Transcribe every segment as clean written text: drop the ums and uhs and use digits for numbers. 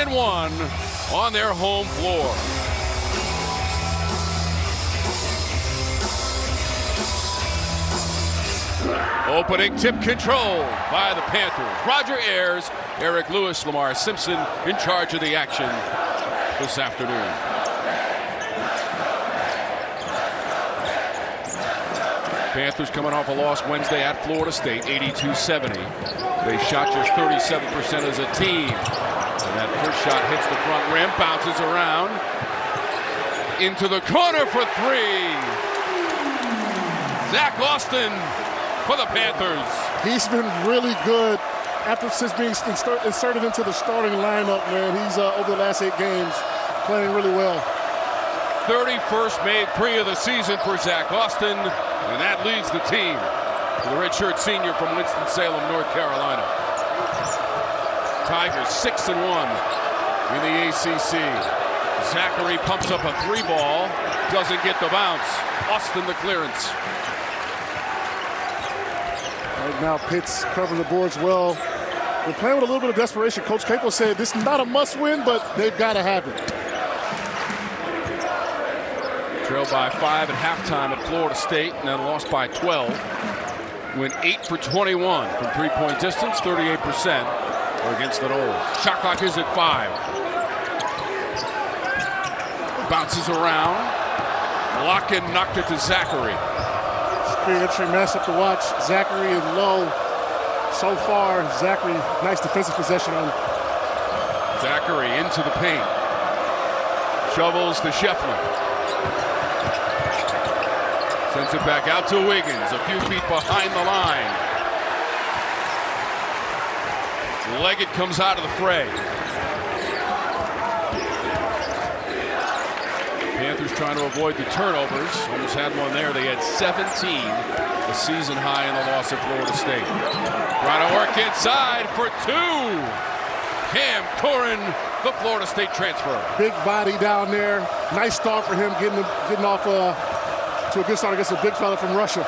7-1 on their home floor. Opening tip control by the Panthers. Roger Ayers, Eric Lewis, Lamar Simpson in charge of the action this afternoon. Panthers coming off a loss Wednesday at Florida State, 82-70. They shot just 37% as a team. And that first shot hits the front rim, bounces around. Into the corner for three. Zach Austin for the Panthers. He's been really good since being inserted into the starting lineup, man. He's, over the last 8 games, playing really well. 31st made 3 of the season for Zach Austin, and that leads the team. The redshirt senior from Winston-Salem, North Carolina. Tigers 6-1 in the ACC. Zachary pumps up a 3-ball, doesn't get the bounce. Austin the clearance. Right now, Pitt's covering the boards well. They're playing with a little bit of desperation. Coach Capel said this is not a must-win, but they've got to have it. Trailed by 5 at halftime at Florida State, and then lost by 12. Went 8 for 21 from three-point distance, 38% against the Noles. Shot clock is at 5. Bounces around. Locken knocked it to Zachary. Pretty interesting matchup to watch. Zachary and Lowe. So far, Zachary, nice defensive possession on. Zachary into the paint. Shovels to Schieffelin. Sends it back out to Wiggins, a few feet behind the line. Leggett comes out of the fray. Panthers trying to avoid the turnovers. Almost had one there. They had 17, the season high in the loss at Florida State. Trying to work inside for 2. Cam Corrin, the Florida State transfer. Big body down there. Nice start for him, getting off to a good start against a big fella from Russia.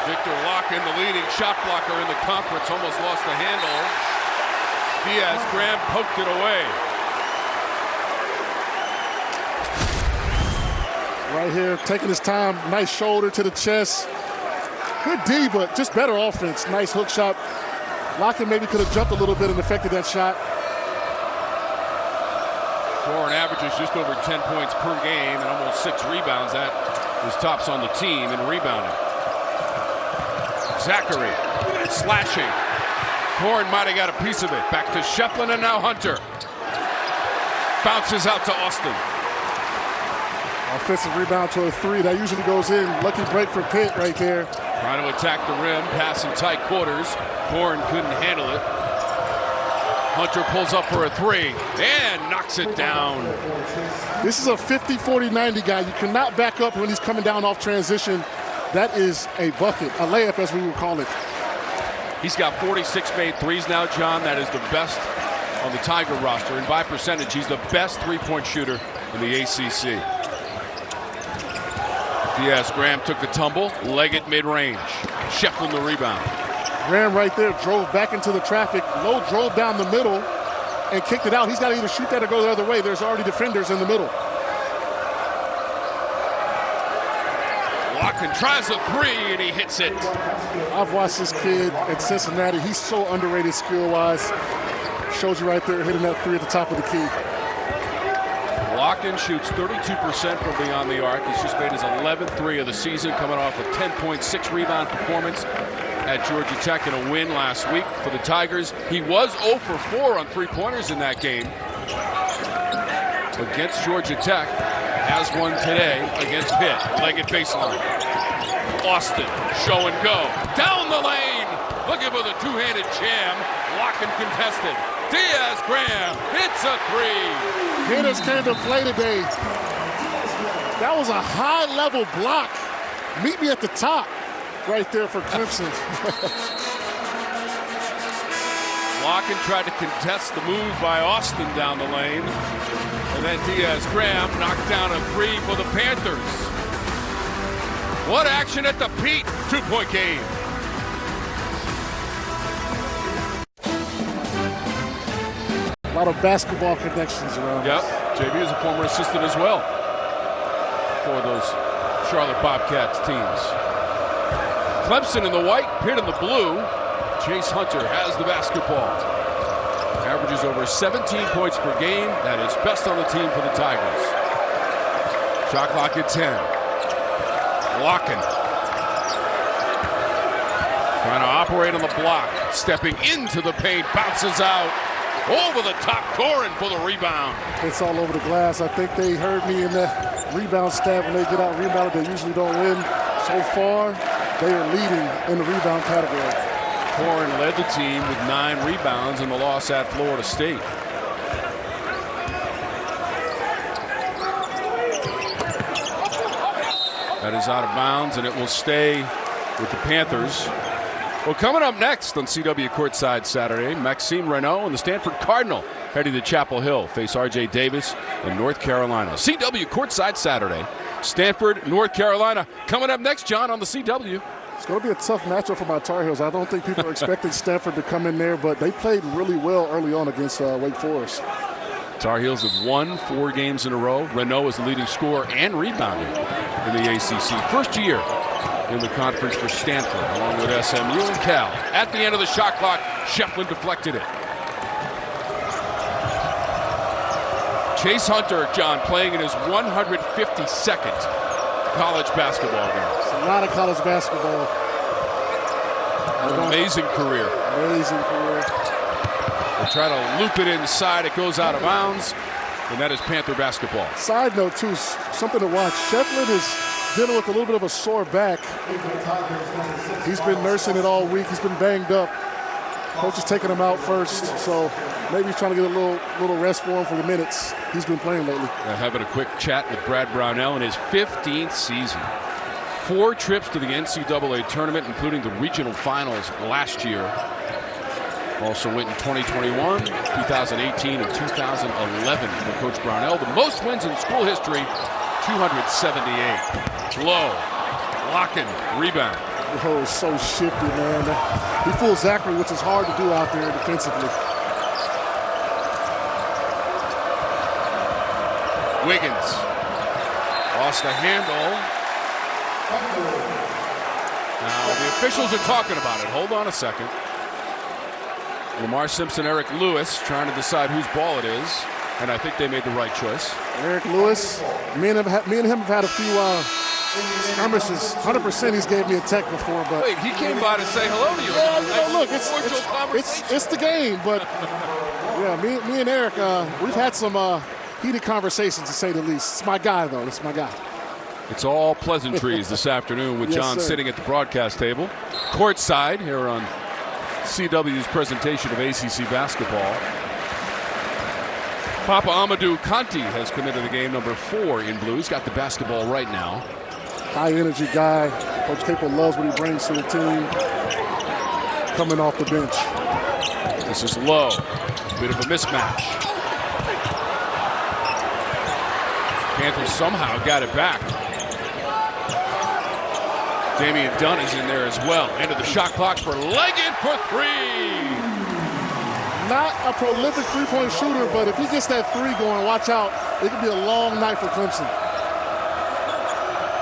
Victor Locken, the leading shot blocker in the conference, almost lost the handle. Diaz-Graham poked it away. Right here, taking his time. Nice shoulder to the chest. Good D, but just better offense. Nice hook shot. Locken maybe could have jumped a little bit and affected that shot. Corrin averages just over 10 points per game and almost 6 rebounds. That is tops on the team in rebounding. Zachary slashing. Corrin might have got a piece of it. Back to Schieffelin and now Hunter. Bounces out to Austin. Offensive rebound to a 3. That usually goes in. Lucky break for Pitt right there. Trying to attack the rim, pass in tight quarters. Corrin couldn't handle it. Hunter pulls up for a 3 and knocks it down. This is a 50-40-90 guy. You cannot back up when he's coming down off transition. That is a bucket, a layup as we would call it. He's got 46 made 3s now, John. That is the best on the Tiger roster. And by percentage, he's the best 3-point shooter in the ACC. Diaz-Graham took the tumble. Leggett mid-range. Schieffelin the rebound. Graham right there drove back into the traffic. Lowe drove down the middle and kicked it out. He's got to either shoot that or go the other way. There's already defenders in the middle. Locken tries a 3 and he hits it. I've watched this kid at Cincinnati. He's so underrated skill-wise. Shows you right there hitting that 3 at the top of the key. Locken shoots 32% from beyond the arc. He's just made his 11th 3 of the season, coming off a 10.6 rebound performance at Georgia Tech in a win last week for the Tigers. He was 0 for 4 on 3-pointers in that game against Georgia Tech. Has one today against Pitt. Leggett baseline. Austin, show and go. Down the lane. Looking for the two-handed jam. Locken contested. Diaz-Graham hits a 3. Hitters came to play today. That was a high-level block. Meet me at the top right there for Clemson. Locken tried to contest the move by Austin down the lane. And then Diaz-Graham knocked down a 3 for the Panthers. What action at the Pitt 2-point game. lot of basketball connections around. Yep, JB is a former assistant as well for those Charlotte Bobcats teams. Clemson in the white, Pitt in the blue. Chase Hunter has the basketball. Averages over 17 points per game. That is best on the team for the Tigers. Shot clock at 10. Locking. Trying to operate on the block. Stepping into the paint. Bounces out. Over the top. Corin for the rebound. It's all over the glass. I think they heard me in the rebound stat. When they get out rebounded, they usually don't win. So far, they are leading in the rebound category. Corin led the team with 9 rebounds in the loss at Florida State. That is out of bounds, and it will stay with the Panthers. Well, coming up next on CW Courtside Saturday, Maxime Renaud and the Stanford Cardinal heading to Chapel Hill face R.J. Davis in North Carolina. CW Courtside Saturday, Stanford, North Carolina. Coming up next, John, on the CW. It's going to be a tough matchup for my Tar Heels. I don't think people are expecting Stanford to come in there, but they played really well early on against Wake Forest. Tar Heels have won 4 games in a row. Renaud is the leading scorer and rebounder in the ACC. First year in the conference for Stanford, along with SMU and Cal. At the end of the shot clock, Schieffelin deflected it. Chase Hunter, John, playing in his 152nd college basketball game. It's a lot of college basketball. An amazing career. Amazing career. They try to loop it inside. It goes out of bounds, and that is Panther basketball. Side note, too, something to watch. Schieffelin is dealing with a little bit of a sore back. He's been nursing it all week. He's been banged up. Coach is taking him out first, so maybe he's trying to get a little rest for him for the minutes he's been playing lately. Having a quick chat with Brad Brownell in his 15th season. 4 trips to the NCAA tournament, including the regional finals last year. Also went in 2021, 2018, and 2011 for Coach Brownell. The most wins in school history, 278. Low, locking, rebound. Oh, it's so shifty, man. He fooled Zachary, which is hard to do out there defensively. Wiggins lost the handle. Now the officials are talking about it. Hold on a second. Lamar Simpson, Eric Lewis trying to decide whose ball it is, and I think they made the right choice. Eric Lewis, me and him have had a few skirmishes. 100% he's gave me a tech before, but wait, he came by to say hello to you. Yeah, you know, look, it's the game, but yeah, me and Eric, we've had some heated conversations, to say the least. It's my guy, though. It's my guy. It's all pleasantries this afternoon with John sitting at the broadcast table, courtside here on CW's presentation of ACC basketball. Papa Amadou Kanti has come into the game, number 4 in blue. He's got the basketball right now. High energy guy. Coach Capel loves what he brings to the team. Coming off the bench. This is low. Bit of a mismatch. Panthers somehow got it back. Damian Dunn is in there as well. End of the shot clock for Leggett for 3. Not a prolific three-point shooter, but if he gets that 3 going, watch out. It could be a long night for Clemson.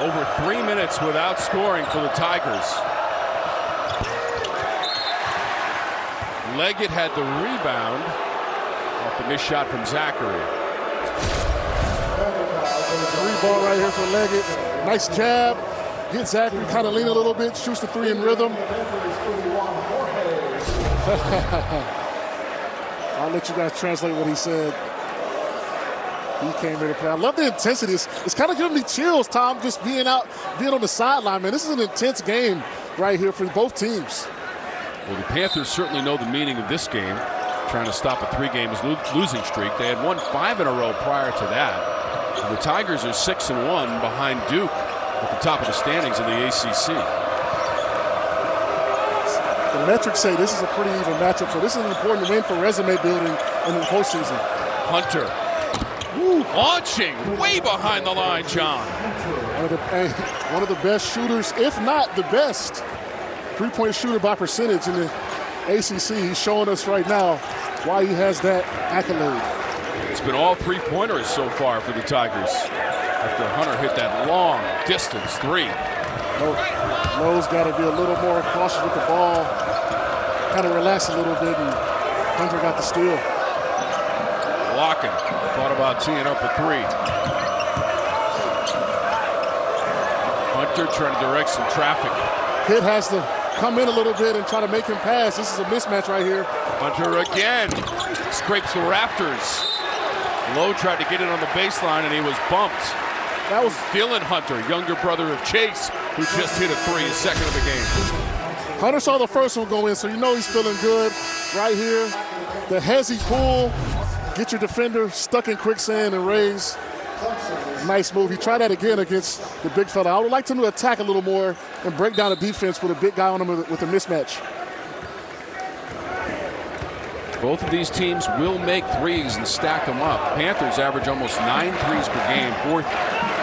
Over 3 minutes without scoring for the Tigers. Leggett had the rebound off the missed shot from Zachary. 3 ball right here for Leggett. Nice jab. Get Zachary kind of lean a little bit, shoots the 3 in rhythm. I'll let you guys translate what he said. He came here to play. I love the intensity. It's kind of giving me chills, Tom, just being on the sideline, man. This is an intense game right here for both teams. Well, the Panthers certainly know the meaning of this game, trying to stop a 3-game losing streak. They had won 5 in a row prior to that. And the Tigers are 6-1 behind Duke at the top of the standings in the ACC. The metrics say this is a pretty even matchup, so this is an important win for resume building in the postseason. Hunter launching way behind the line, John. One of the best shooters, if not the best, three-point shooter by percentage in the ACC. He's showing us right now why he has that accolade. It's been all three-pointers so far for the Tigers. After Hunter hit that long distance three. Lowe's got to be a little more cautious with the ball. Kind of relax a little bit, and Hunter got the steal. Blocking. Thought about teeing up a three. Hunter trying to direct some traffic. Pitt has to come in a little bit and try to make him pass. This is a mismatch right here. Hunter again. Scrapes the rafters. Lowe tried to get it on the baseline, and he was bumped. That was Dylan Hunter, younger brother of Chase, who just hit a three, his second of the game. Hunter saw the first one go in, so you know he's feeling good right here. The hezzy pull, get your defender stuck in quicksand and raise. Nice move. He tried that again against the big fella. I would like him to attack a little more and break down the defense with a big guy on him with a mismatch. Both of these teams will make threes and stack them up. Panthers average almost 9 threes per game, 4th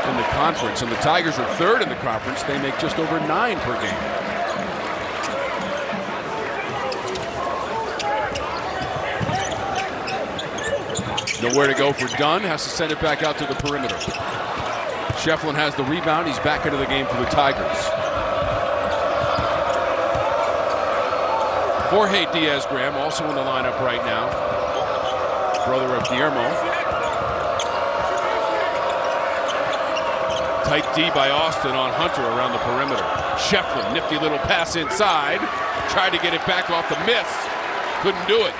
in the conference, and the Tigers are 3rd in the conference. They make just over 9 per game. Nowhere to go for Dunn, has to send it back out to the perimeter. Schieffelin has the rebound. He's back into the game for the Tigers. Jorge Diaz-Graham also in the lineup right now. Brother of Guillermo. Tight D by Austin on Hunter around the perimeter. Schieffelin, nifty little pass inside. Tried to get it back off the miss. Couldn't do it.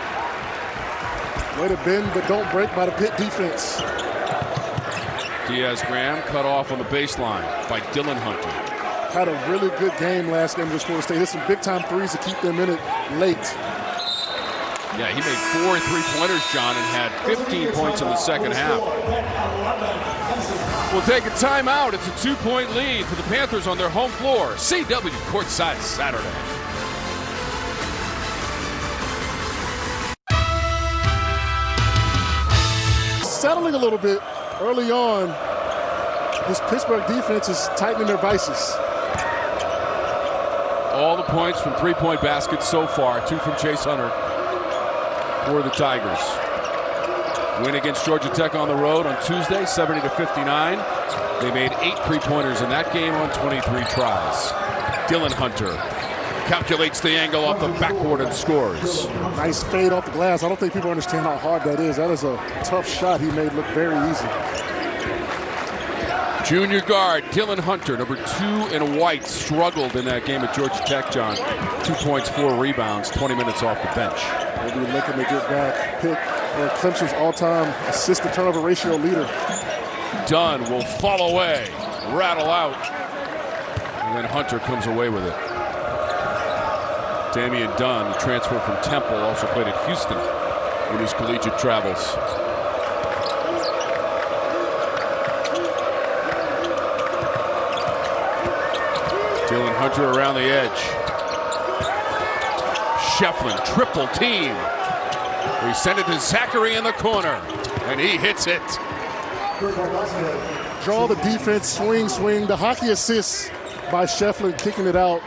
Way to bend but don't break by the Pitt defense. Diaz-Graham cut off on the baseline by Dylan Hunter. Had a really good game last game against Florida State. Hit some big-time threes to keep them in it late. Yeah, he made 4 three-pointers, John, and had 15 points in the second half. We'll take a timeout. It's a 2-point lead for the Panthers on their home floor. CW courtside Saturday. Settling a little bit early on. This Pittsburgh defense is tightening their vices. All the points from three-point baskets so far. 2 from Chase Hunter for the Tigers. Win against Georgia Tech on the road on Tuesday, 70-59. They made 8 three-pointers in that game on 23 tries. Dylan Hunter calculates the angle off the backboard and scores. Nice fade off the glass. I don't think people understand how hard that is. That is a tough shot he made look very easy. Junior guard Dylan Hunter, number 2 in white, struggled in that game at Georgia Tech, John. 2 points, 4 rebounds, 20 minutes off the bench. Maybe looking to get back. Pitt, Clemson's all-time assist-to-turnover ratio leader. Dunn will fall away, rattle out, and then Hunter comes away with it. Damian Dunn, the transfer from Temple, also played at Houston in his collegiate travels. Dylan Hunter around the edge. Schieffelin, triple team. We send it to Zachary in the corner, and he hits it. Draw the defense, swing. The hockey assist by Schieffelin, kicking it out.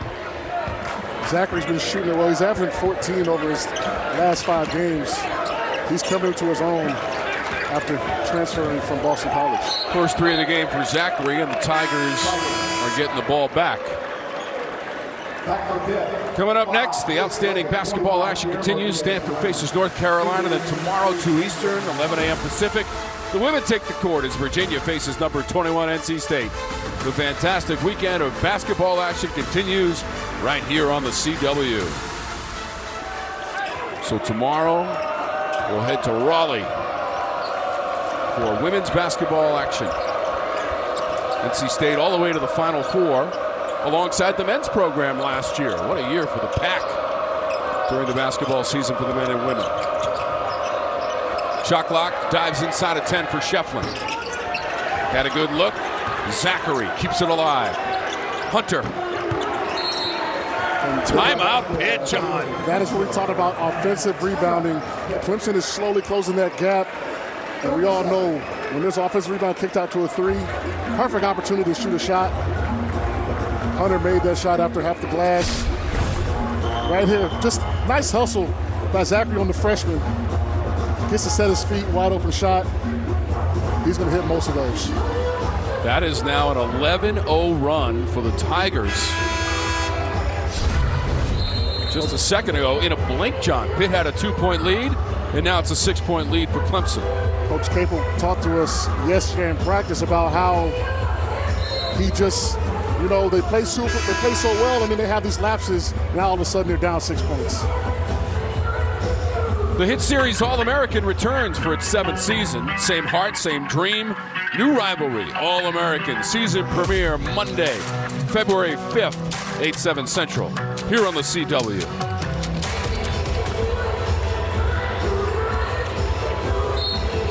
Zachary's been shooting it well. He's averaging 14 over his last 5 games. He's coming into his own after transferring from Boston College. First 3 of the game for Zachary, and the Tigers are getting the ball back. Coming up next, the outstanding basketball action continues. Stanford faces North Carolina, then tomorrow 2 Eastern, 11 a.m. Pacific. The women take the court as Virginia faces number 21 NC State. The fantastic weekend of basketball action continues right here on the CW. So tomorrow, we'll head to Raleigh for women's basketball action. NC State all the way to the Final Four alongside the men's program last year. What a year for the Pack during the basketball season for the men and women. Shot clock, dives inside of 10 for Schieffelin. Got a good look. Zachary keeps it alive. Hunter. Timeout, Pitt, John. That is what we talk about, offensive rebounding. Clemson is slowly closing that gap. And we all know when there's offensive rebound kicked out to a 3, perfect opportunity to shoot a shot. Hunter made that shot after half the glass. Right here, just nice hustle by Zachary on the freshman. gets to set his feet, wide open shot, he's going to hit most of those. That is now an 11-0 run for the Tigers. Just a second ago, in a blink, John, Pitt had a 2-point lead, and now it's a 6-point lead for Clemson. Coach Capel talked to us yesterday in practice about how he just, you know, they play so well, and then they have these lapses. Now all of a sudden they're down 6 points. The hit series All-American returns for its 7th season. Same heart, same dream. New rivalry, All-American season premiere Monday, February 5th, 8/7 Central, here on the CW.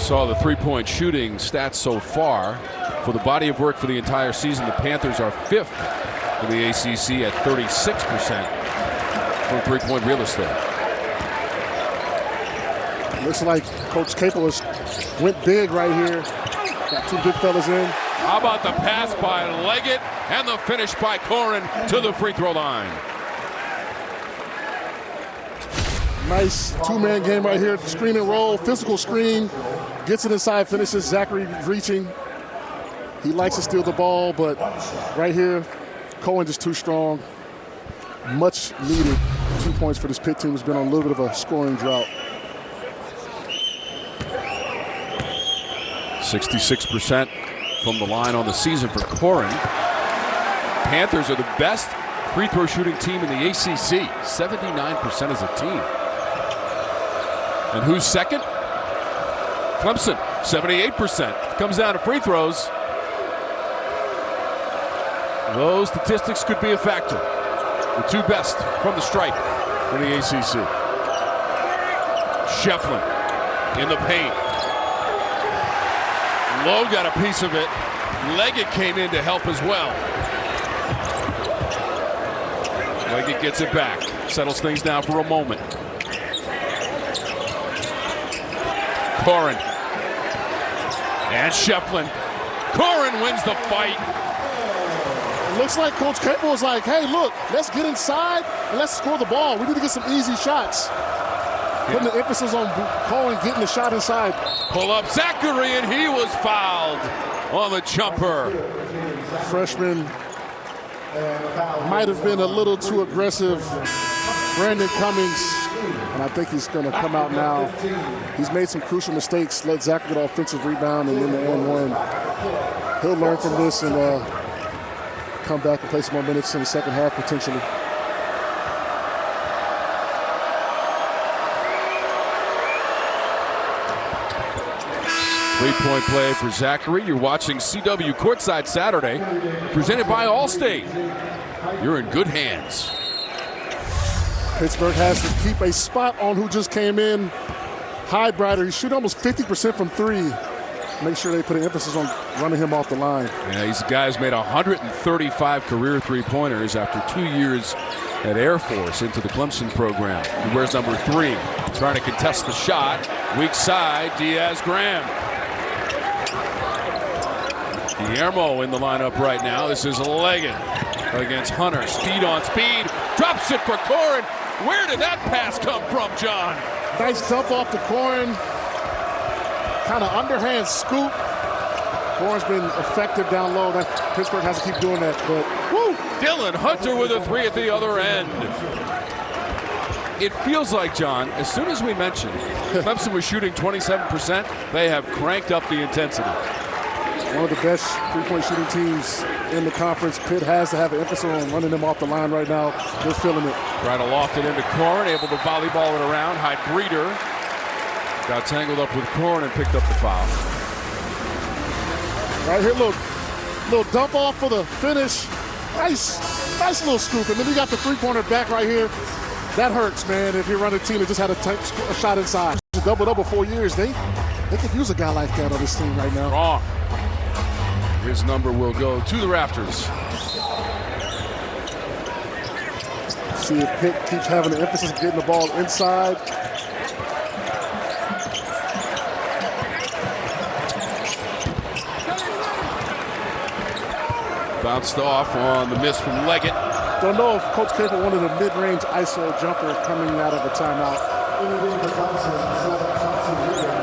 Saw the three-point shooting stats so far. For the body of work for the entire season, the Panthers are 5th in the ACC at 36% from three-point real estate. Looks like Coach Capel went big right here. Got two big fellas in. How about the pass by Leggett and the finish by Corin to the free throw line. Nice two-man game right here. Screen and roll, physical screen. Gets it inside, finishes. Zachary reaching. He likes to steal the ball, but right here, Cohen just too strong. Much needed 2 points for this Pitt team. Has been on a little bit of a scoring drought. 66% from the line on the season for Corin. Panthers are the best free throw shooting team in the ACC. 79% as a team. And who's second? Clemson, 78%. Comes down to free throws. Those statistics could be a factor. The two best from the stripe in the ACC. Schieffelin in the paint. Lowe got a piece of it. Leggett came in to help as well. Leggett gets it back. Settles things down for a moment. Corin. And Schieffelin. Corin wins the fight. It looks like Coach Capel was like, hey, look, let's get inside and let's score the ball. We need to get some easy shots. Putting the emphasis on Cohen getting the shot inside. Pull up Zachary, and he was fouled on the jumper. Freshman might have been a little too aggressive. Brandon Cummings, and I think he's going to come out now. He's made some crucial mistakes. Let Zach get offensive rebound and then the 1-1. He'll learn from this and come back and play some more minutes in the second half potentially. Three-point play for Zachary. You're watching CW Courtside Saturday, presented by Allstate. You're in good hands. Pittsburgh has to keep a spot on who just came in. Highbrider, he's shooting almost 50% from three. Make sure they put an emphasis on running him off the line. Yeah, he's a guy who's made 135 career three-pointers after 2 years at Air Force into the Clemson program. He wears number 3, trying to contest the shot. Weak side, Diaz-Graham. Guillermo in the lineup right now. This is Leggett against Hunter. Speed on speed. Drops it for Corin. Where did that pass come from, John? Nice dump off to Corin. Kind of underhand scoop. Corin's been effective down low. Pittsburgh has to keep doing that. But woo! Dylan Hunter with a 3 at the other end. It feels like, John, as soon as we mentioned Clemson was shooting 27%, they have cranked up the intensity. One of the best three-point shooting teams in the conference. Pitt has to have an emphasis on running them off the line right now. They're feeling it. Trying to loft it into Corin, able to volleyball it around. High Breeder got tangled up with Corin and picked up the foul. Right here, look. Little dump off for the finish. Nice little scoop. And then we got the three-pointer back right here. That hurts, man, if you're running a team that just had a shot inside. It's a double-double 4 years. They could use a guy like that on this team right now. Wrong. His number will go to the rafters. See if Pitt keeps having the emphasis of getting the ball inside. Bounced off on the miss from Leggett. Don't know if Coach Capel wanted a mid-range ISO jumper coming out of a timeout.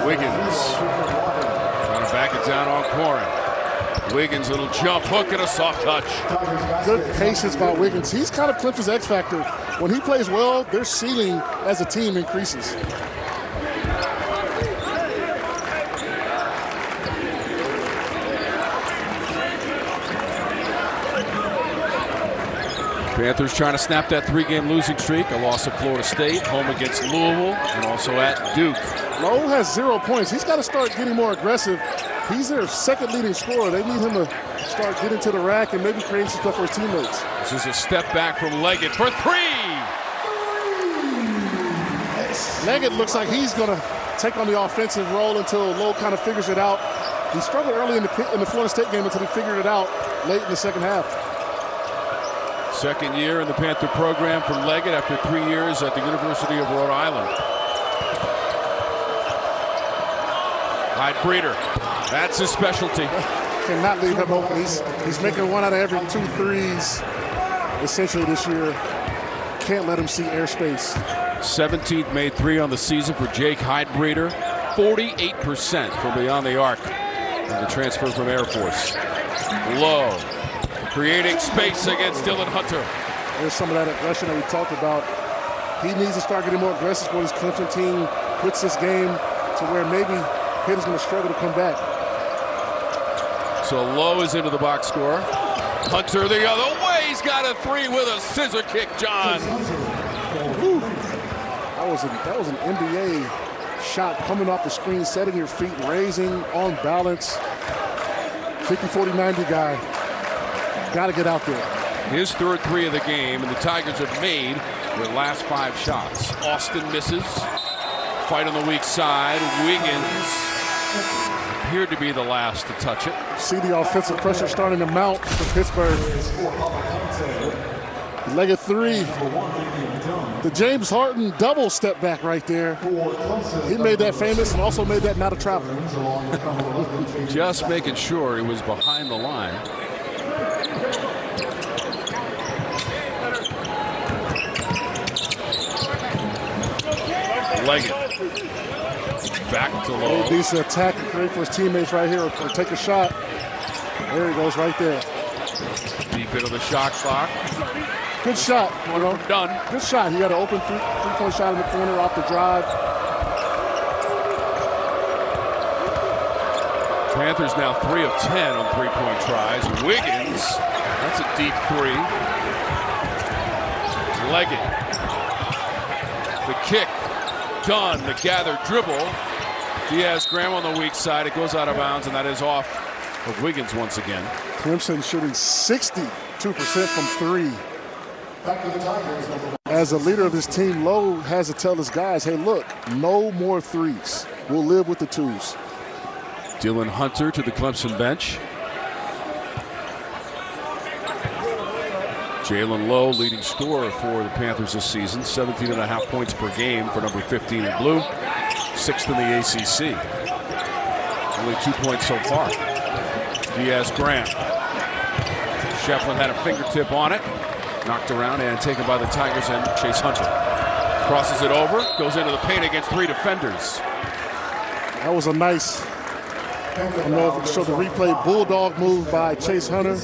Wiggins trying to back it down on Corin. Wiggins, little jump hook and a soft touch. Good patience by Wiggins. He's kind of Clemson's X factor. When he plays well, their ceiling as a team increases. Panthers trying to snap that 3-game losing streak. A loss at Florida State, home against Louisville, and also at Duke. Lowe has 0 points. He's got to start getting more aggressive. He's their second leading scorer. They need him to start getting to the rack and maybe create some stuff for his teammates. This is a step back from Leggett for 3. Leggett looks like he's going to take on the offensive role until Lowe kind of figures it out. He struggled early in the Florida State game until he figured it out late in the second half. Second year in the Panther program from Leggett after 3 years at the University of Rhode Island. Hyde-Breeder, that's his specialty. Cannot leave him open. He's making 1 out of every 2 threes essentially this year. Can't let him see airspace. 17th made 3 on the season for Jake Hyde-Breeder. 48% from beyond the arc. And the transfer from Air Force. Low. Creating space against Dylan Hunter. There's some of that aggression that we talked about. He needs to start getting more aggressive for this Clemson team. Puts this game to where maybe Pitt is going to struggle to come back. So Lowe is into the box score. Hunter the other way. He's got a 3 with a scissor kick, John. Woo. That was an NBA shot coming off the screen, setting your feet, raising, on balance. 50, 40, 90 guy. Got to get out there. His third 3 of the game, and the Tigers have made their last 5 shots. Austin misses. Fight on the weak side. Wiggins appeared to be the last to touch it. See the offensive pressure starting to mount for Pittsburgh. Leggett 3. The James Harden double step back right there. He made that famous and also made that not a travel. Just making sure he was behind the line. Leggett. Back to Lowe. He needs to attack and create for his teammates right here or take a shot. There he goes right there. Deep into the shot clock. Good shot. You know, done. Good shot. He got an open three-point shot in the corner off the drive. Panthers now 3 of 10 on 3-point tries. Wiggins, that's a deep 3. Leggett. The kick. Done. The gather dribble. Diaz-Graham on the weak side. It goes out of bounds, and that is off of Wiggins once again. Clemson shooting 62% from 3. As a leader of this team, Lowe has to tell his guys, hey, look, no more 3s. We'll live with the 2s. Dylan Hunter to the Clemson bench. Jalen Lowe, leading scorer for the Panthers this season. 17.5 points per game for number 15 in blue. 6th in the ACC. Only 2 points so far. Diaz-Graham. Schieffelin had a fingertip on it. Knocked around and taken by the Tigers and Chase Hunter. Crosses it over. Goes into the paint against 3 defenders. That was a nice, I don't know if it showed the replay, bulldog move by Chase Hunter.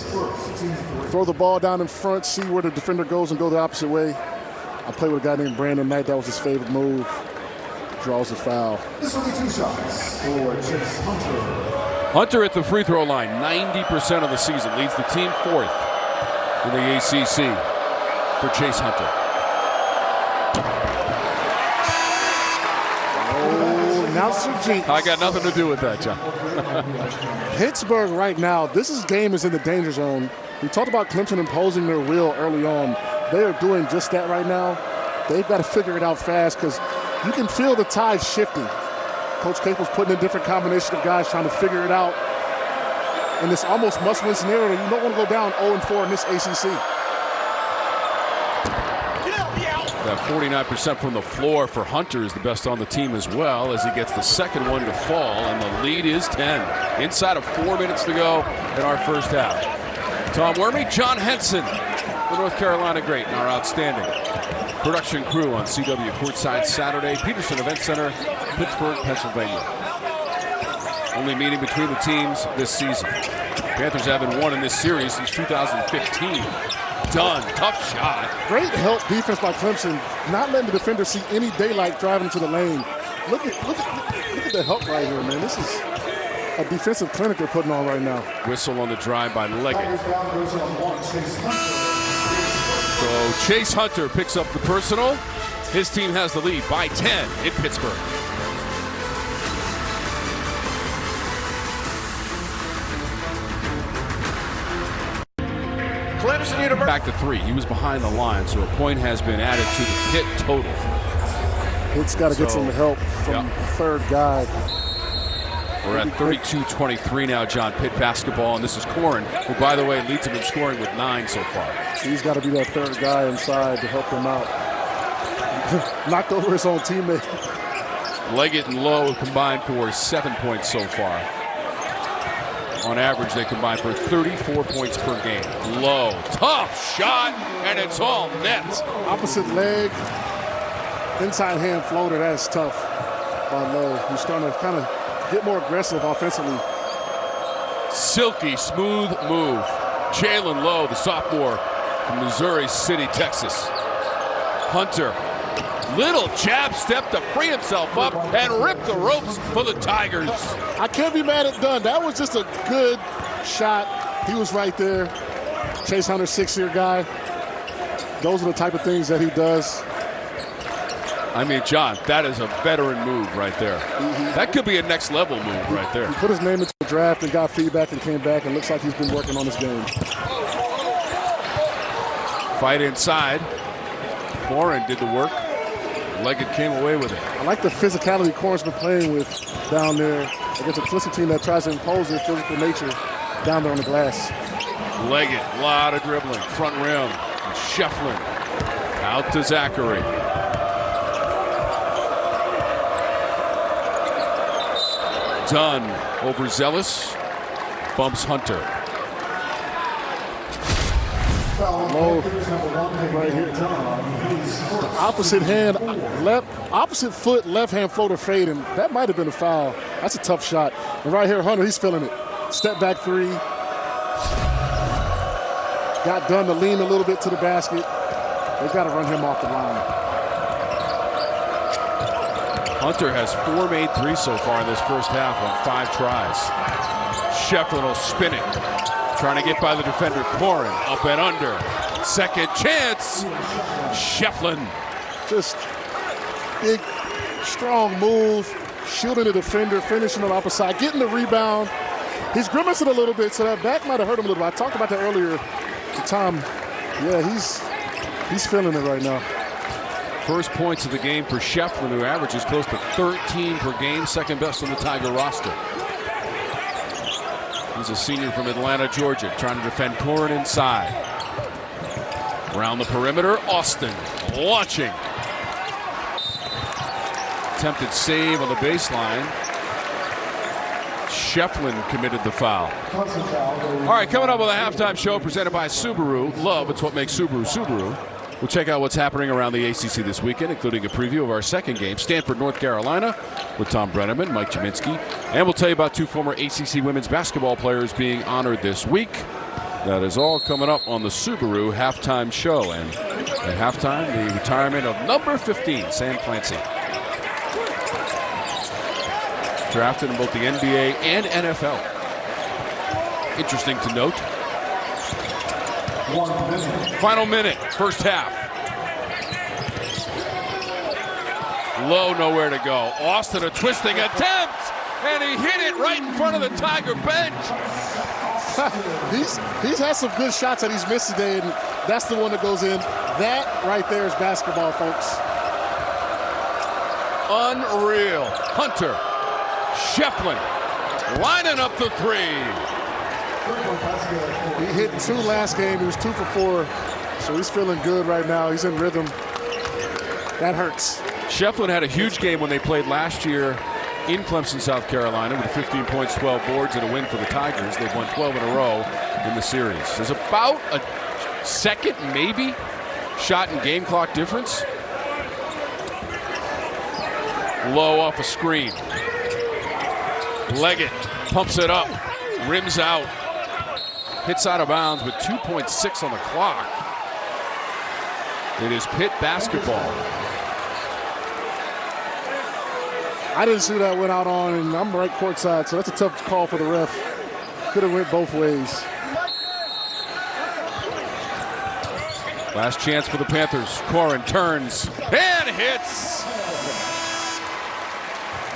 Throw the ball down in front, see where the defender goes and go the opposite way. I played with a guy named Brandon Knight. That was his favorite move. Draws a foul. This will be 2 shots for Chase Hunter. Hunter at the free throw line, 90% of the season. Leads the team 4th in the ACC for Chase Hunter. Oh, announcer jinx. I got nothing to do with that, John. Pittsburgh right now, game is in the danger zone. We talked about Clemson imposing their will early on. They are doing just that right now. They've got to figure it out fast because you can feel the tide shifting. Coach Capel's putting in different combination of guys trying to figure it out. In this almost must-win scenario, you don't want to go down 0-4 in this ACC. That 49% from the floor for Hunter is the best on the team as well as he gets the second one to fall, and the lead is 10. Inside of 4 minutes to go in our first half. Tom Wormy, John Henson, the North Carolina great and our outstanding Production crew on CW Courtside Saturday, Peterson Event Center, Pittsburgh, Pennsylvania. Only meeting between the teams this season. Panthers haven't won in this series since 2015. Done. Tough shot. Great help defense by Clemson, not letting the defender see any daylight driving to the lane. Look at the help right here, man. This is a defensive clinic they're putting on right now. Whistle on the drive by Leggett. So Chase Hunter picks up the personal. His team has the lead by 10 in Pittsburgh. Clemson University. Back to 3. He was behind the line, so a point has been added to the Pitt total. Pitt's got to get some help from the third guy. We're at 32-23 now, John. Pitt basketball, and this is Corrin, who, by the way, leads him in scoring with 9 so far. He's got to be that third guy inside to help him out. Knocked over his own teammate. Leggett and Lowe combined for 7 points so far. On average, they combine for 34 points per game. Lowe, tough shot, and it's all net. Opposite leg, inside hand floater. That's tough by Lowe. He's starting to kind of get more aggressive offensively. Silky, smooth move. Jalen Lowe, the sophomore from Missouri City, Texas. Hunter, little jab step to free himself up and rip the ropes for the Tigers. I can't be mad at Dunn. That was just a good shot. He was right there. Chase Hunter, 6-year guy. Those are the type of things that he does. I mean, John, that is a veteran move right there. That could be a next level move right there. He put his name into the draft and got feedback and came back, and looks like he's been working on his game. Fight inside. Corrin did the work. Leggett came away with it. I like the physicality Corrin's been playing with down there against a Clemson team that tries to impose their physical nature down there on the glass. Leggett, a lot of dribbling. Front rim. Schieffelin out to Zachary. Dunn overzealous. Bumps Hunter. Low right here. The opposite foot, left hand floater fade, and that might have been a foul. That's a tough shot. And right here, Hunter, he's feeling it. Step back 3. Got Dunn to lean a little bit to the basket. They've got to run him off the line. Hunter has 4 made threes so far in this first half on 5 tries. Schieffelin will spin it. Trying to get by the defender, Corrin. Up and under. Second chance. Schieffelin. Just big, strong move. Shielding the defender, finishing on the opposite side, getting the rebound. He's grimacing a little bit, so that back might have hurt him a little bit. I talked about that earlier to Tom. Yeah, he's feeling it right now. First points of the game for Schieffelin, who averages close to 13 per game, second best on the Tiger roster. He's a senior from Atlanta, Georgia, trying to defend Corrin inside. Around the perimeter, Austin launching. Attempted save on the baseline. Schieffelin committed the foul. All right, coming up with a halftime show presented by Subaru. Love, it's what makes Subaru Subaru. We'll check out what's happening around the ACC this weekend, including a preview of our second game, Stanford, North Carolina, with Tom Brenneman, Mike Jaminski. And we'll tell you about 2 former ACC women's basketball players being honored this week. That is all coming up on the Subaru halftime show. And at halftime, the retirement of number 15, Sam Clancy. Drafted in both the NBA and NFL. Interesting to note. Final minute, first half. Low, nowhere to go. Austin, a twisting attempt, and he hit it right in front of the Tiger bench. He's had some good shots that he's missed today, and that's the one that goes in. That right there is basketball, folks. Unreal. Hunter, Schieffelin, lining up the 3. He hit 2 last game. He was 2 for 4. So he's feeling good right now. He's in rhythm. That hurts. Schieffelin had a huge game when they played last year in Clemson, South Carolina, with 15 points, 12 boards, and a win for the Tigers. They've won 12 in a row in the series. There's about a second, maybe, shot and game clock difference. Low off a screen. Leggett pumps it up, rims out, hits out of bounds with 2.6 on the clock. It is Pitt basketball. I didn't see that went out on, and I'm right courtside, so that's a tough call for the ref. Could have went both ways. Last chance for the Panthers. Corin turns and hits.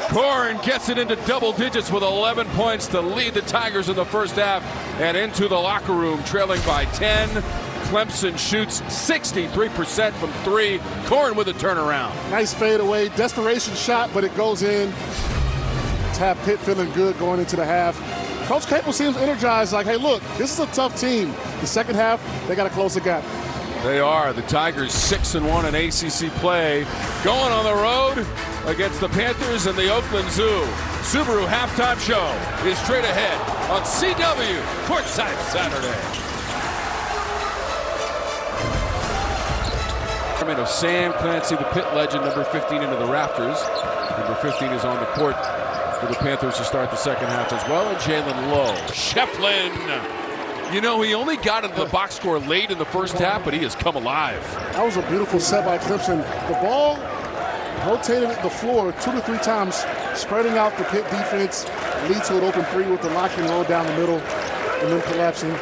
Corin gets it into double digits with 11 points to lead the Tigers in the first half and into the locker room, trailing by 10. Clemson shoots 63% from 3. Corin with a turnaround. Nice fade away, desperation shot, but it goes in. To have Pitt feeling good going into the half. Coach Capel seems energized, like, hey, look, this is a tough team. The second half, they got to close the gap. They are. The Tigers 6-1 in ACC play, going on the road against the Panthers and the Oakland Zoo. Subaru halftime show is straight ahead on CW Courtside Saturday. Of Sam Clancy, the Pitt legend, number 15 into the rafters. Number 15 is on the court for the Panthers to start the second half as well. And Jalen Lowe. Schieffelin. You know, he only got into the box score late in the first half, but he has come alive. That was a beautiful set by Clemson. The ball rotated the floor 2 to 3 times, spreading out the Pitt defense, lead to an open 3 with the lock and roll down the middle, and then collapsing.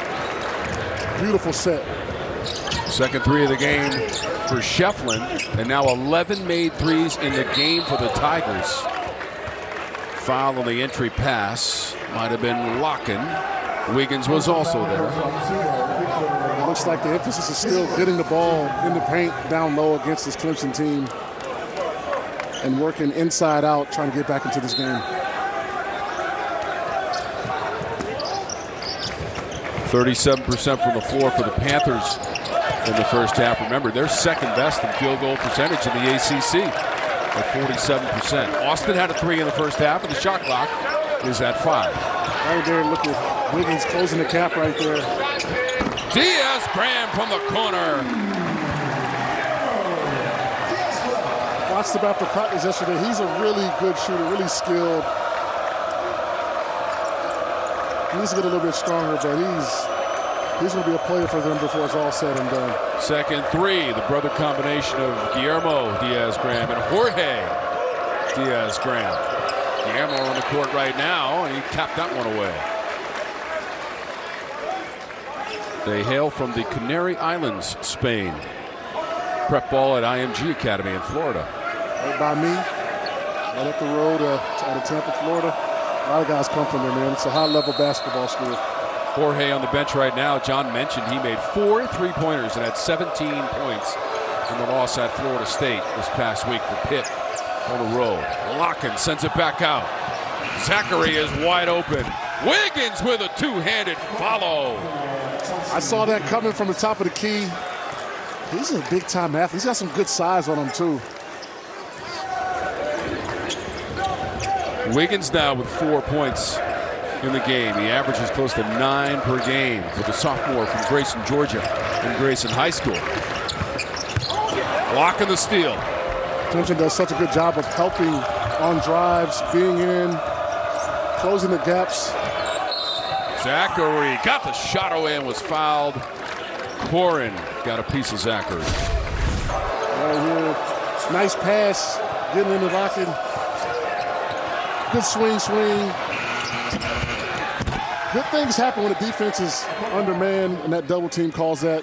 Beautiful set. Second 3 of the game for Schieffelin, and now 11 made threes in the game for the Tigers. Foul on the entry pass. Might have been Locken. Wiggins was also there. It looks like the emphasis is still getting the ball in the paint down low against this Clemson team and working inside out, trying to get back into this game. 37% from the floor for the Panthers in the first half. Remember, they're second best in field goal percentage in the ACC at 47%. Austin had a 3 in the first half, and the shot clock is at 5. Right there, look at Wiggins closing the gap right there. Diaz-Graham from the corner. Watched him after practice yesterday. He's a really good shooter, really skilled. He needs to get a little bit stronger, but he's going to be a player for them before it's all said and done. Second 3, the brother combination of Guillermo Diaz-Graham and Jorge Diaz-Graham. Guillermo on the court right now, and he tapped that one away. They hail from the Canary Islands, Spain. Prep ball at IMG Academy in Florida. Right by me, right up the road out of Tampa, Florida. A lot of guys come from there, man. It's a high-level basketball school. Jorge on the bench right now. John mentioned he made 4 3-pointers and had 17 points in the loss at Florida State this past week for Pitt on the road. Locken sends it back out. Zachary is wide open. Wiggins with a 2-handed follow. I saw that coming from the top of the key. He's a big-time athlete. He's got some good size on him, too. Wiggins now with 4 points in the game. He averages close to 9 per game for the sophomore from Grayson, Georgia, in Grayson High School. Blocking the steal. Clemson does such a good job of helping on drives, being in, closing the gaps. Zachary got the shot away and was fouled. Corin got a piece of Zachary. Right here, nice pass, getting in the locking. Good swing. Good things happen when the defense is undermanned and that double team calls that.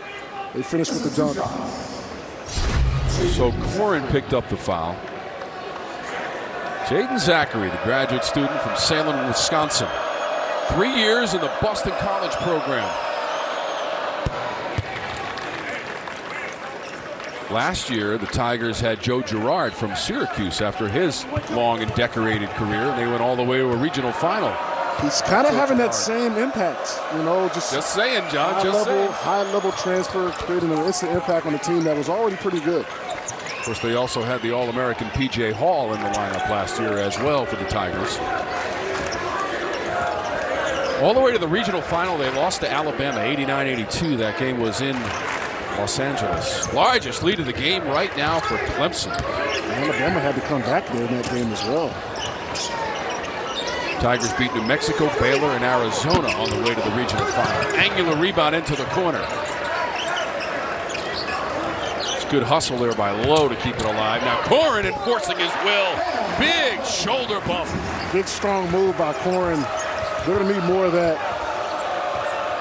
They finish with the dunk. So Corin picked up the foul. Jaden Zachary, the graduate student from Salem, Wisconsin. 3 years in the Boston College program. Last year, the Tigers had Joe Girard from Syracuse after his long and decorated career, and they went all the way to a regional final. He's kind of having that same impact, you know, just saying, John, high-level transfer, creating an instant impact on a team that was already pretty good. Of course, they also had the All-American P.J. Hall in the lineup last year as well for the Tigers. All the way to the regional final, they lost to Alabama 89-82. That game was in Los Angeles. Largest lead of the game right now for Clemson. Alabama had to come back there in that game as well. Tigers beat New Mexico, Baylor, and Arizona on the way to the regional final. Angular rebound into the corner. It's good hustle there by Lowe to keep it alive. Now Corin enforcing his will. Big shoulder bump. Big strong move by Corin. They're going to need more of that.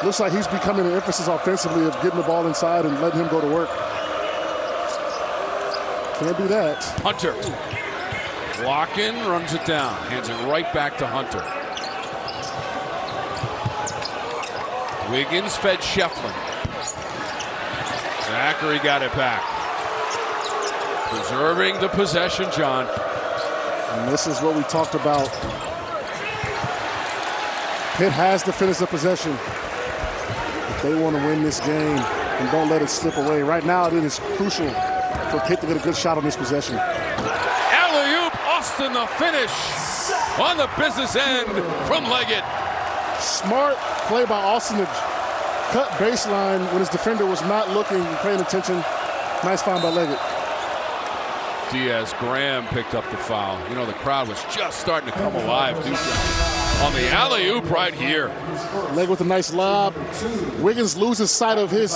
Looks like he's becoming an emphasis offensively of getting the ball inside and letting him go to work. Can't do that. Hunter. Blocking, runs it down. Hands it right back to Hunter. Wiggins fed Schieffelin. Zachary got it back. Preserving the possession, John. And this is what we talked about. Pitt has to finish the possession. If they want to win this game and don't let it slip away. Right now it is crucial for Pitt to get a good shot on this possession. Alley-oop, Austin the finish on the business end from Leggett. Smart play by Austin to cut baseline when his defender was not looking and paying attention. Nice find by Leggett. Diaz-Graham picked up the foul. You know, the crowd was just starting to come alive, dude. On the alley-oop right here. Leggett with a nice lob. Wiggins loses sight of his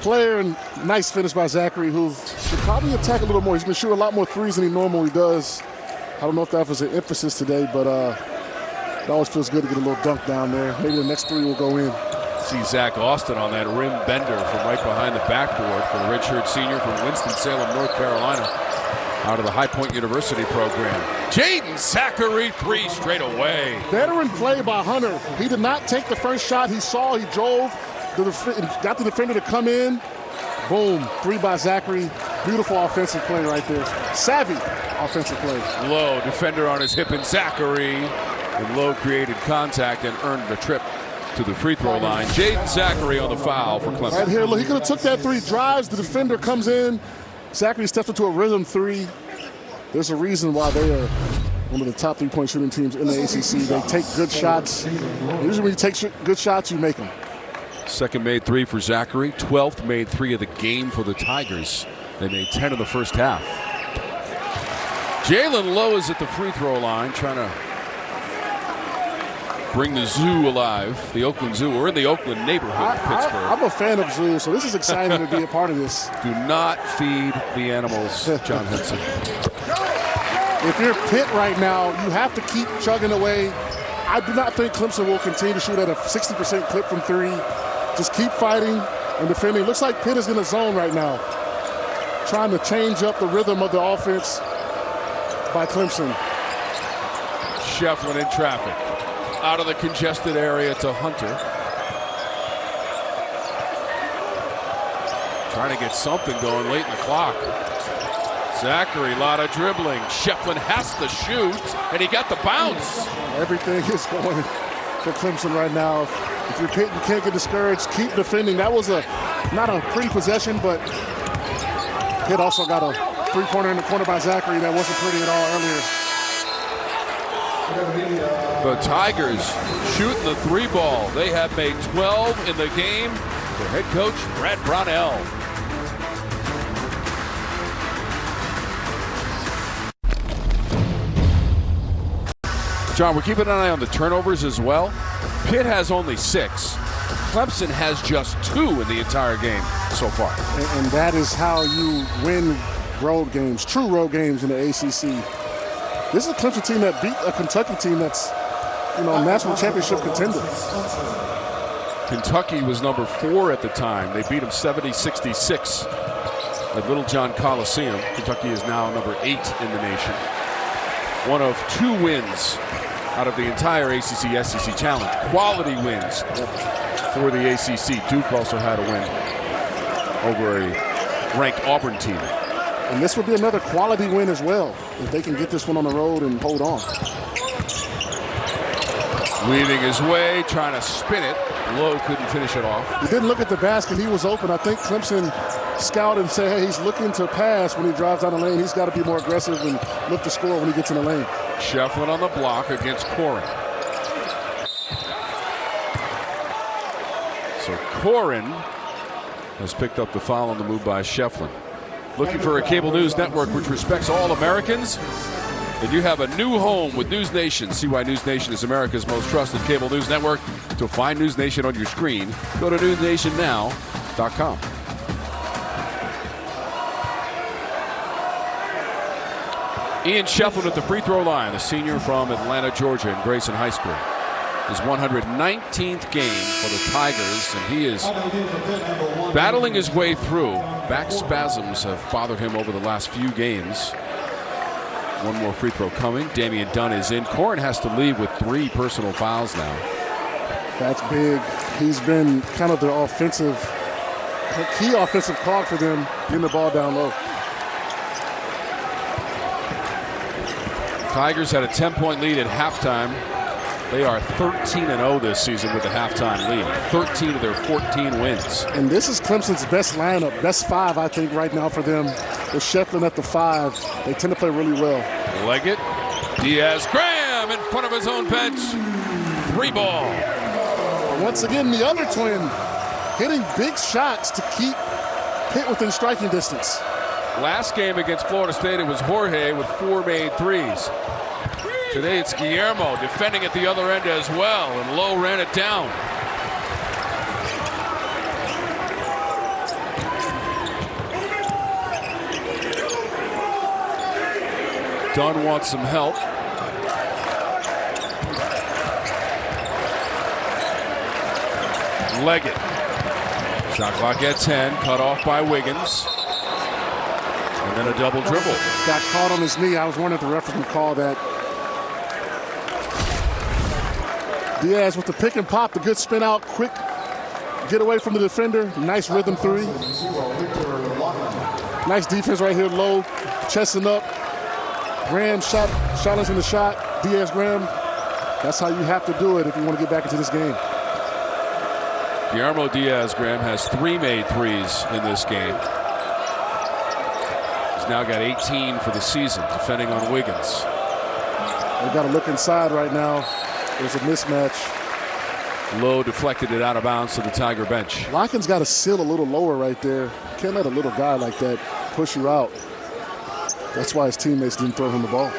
player, and nice finish by Zachary, who should probably attack a little more. He's been shooting a lot more threes than he normally does. I don't know if that was an emphasis today, but it always feels good to get a little dunk down there. Maybe the next three will go in. See Zach Austin on that rim bender from right behind the backboard for the redshirt senior from Winston-Salem, North Carolina, out of the High Point University program. Jaden Zachary, three straight away. Veteran play by Hunter. He did not take the first shot. He saw, he drove, got the defender to come in. Boom, three by Zachary. Beautiful offensive play right there. Savvy offensive play. Lowe, defender on his hip, and Zachary. And Lowe created contact and earned the trip to the free throw line. Jaden Zachary on the foul for Clemson. Right here, look, he could have took that three, drives, the defender comes in. Zachary steps into a rhythm three. There's a reason why they are one of the top three-point shooting teams in the ACC. They take good shots. Usually when you take good shots, you make them. Second made three for Zachary. 12th made three of the game for the Tigers. They made 10 in the first half. Jalen Lowe is at the free throw line trying to bring the zoo alive, the Oakland Zoo. We're in the Oakland neighborhood of Pittsburgh. I'm a fan of zoos, so this is exciting to be a part of this. Do not feed the animals, John Henson. If you're Pitt right now, you have to keep chugging away. I do not think Clemson will continue to shoot at a 60% clip from three. Just keep fighting and defending. Looks like Pitt is in a zone right now, trying to change up the rhythm of the offense by Clemson. Schieffelin in traffic. Out of the congested area to Hunter. Trying to get something going late in the clock. Zachary, a lot of dribbling. Schieffelin has to shoot, and he got the bounce. Everything is going for Clemson right now. If you're Pitt, you can't get discouraged. Keep defending. That was not a pretty possession, but Pitt also got a three-pointer in the corner by Zachary that wasn't pretty at all earlier. The Tigers shooting the three ball. They have made 12 in the game for head coach Brad Brownell. John, we're keeping an eye on the turnovers as well. Pitt has only 6. Clemson has just 2 in the entire game so far. And that is how you win road games, true road games in the ACC. This is a Clemson team that beat a Kentucky team that's, national championship contender. Kentucky was number 4 at the time. They beat them 70-66 at Little John Coliseum. Kentucky is now number 8 in the nation. One of 2 wins out of the entire ACC-SEC challenge. Quality wins for the ACC. Duke also had a win over a ranked Auburn team. And this would be another quality win as well, if they can get this one on the road and hold on. Weaving his way, trying to spin it. Lowe couldn't finish it off. He didn't look at the basket. He was open. I think Clemson scouted and said, hey, he's looking to pass when he drives down the lane. He's got to be more aggressive and look to score when he gets in the lane. Schieffelin on the block against Corin. So Corin has picked up the foul on the move by Schieffelin. Looking for a cable news network which respects all Americans? Then you have a new home with News Nation. See why News Nation is America's most trusted cable news network. To find News Nation on your screen, go to newsnationnow.com. Ian Schieffelin at the free throw line, the senior from Atlanta, Georgia, in Grayson High School. His 119th game for the Tigers, and he is battling his way through. Back spasms have bothered him over the last few games. One more free throw coming. Damian Dunn is in. Corrin has to leave with 3 personal fouls now. That's big. He's been kind of the key offensive cog for them, getting the ball down low. Tigers had a 10-point lead at halftime. They are 13-0 this season with the halftime lead. 13 of their 14 wins. And this is Clemson's best lineup, best 5, I think, right now for them. With Schieffelin at the 5, they tend to play really well. Leggett, Diaz, Graham in front of his own bench. 3 ball. Once again, the other twin hitting big shots to keep Pitt within striking distance. Last game against Florida State, it was Jorge with 4 made threes. Today it's Guillermo defending at the other end as well, and Lowe ran it down. Dunn wants some help. Leggett. Shot clock at 10, cut off by Wiggins. And then a double dribble. Got caught on his knee. I was wondering if the referee would call that. Diaz with the pick and pop, the good spin out, quick get away from the defender. Nice rhythm 3. Nice defense right here, Low, chesting up. Graham challenging the shot. Diaz, Graham. That's how you have to do it if you want to get back into this game. Guillermo Diaz-Graham has 3 made threes in this game. He's now got 18 for the season, defending on Wiggins. They've got to look inside right now. There's a mismatch. Lowe deflected it out of bounds to the Tiger bench. Watkins got to seal a little lower right there. Can't let a little guy like that push you out. That's why his teammates didn't throw him the ball.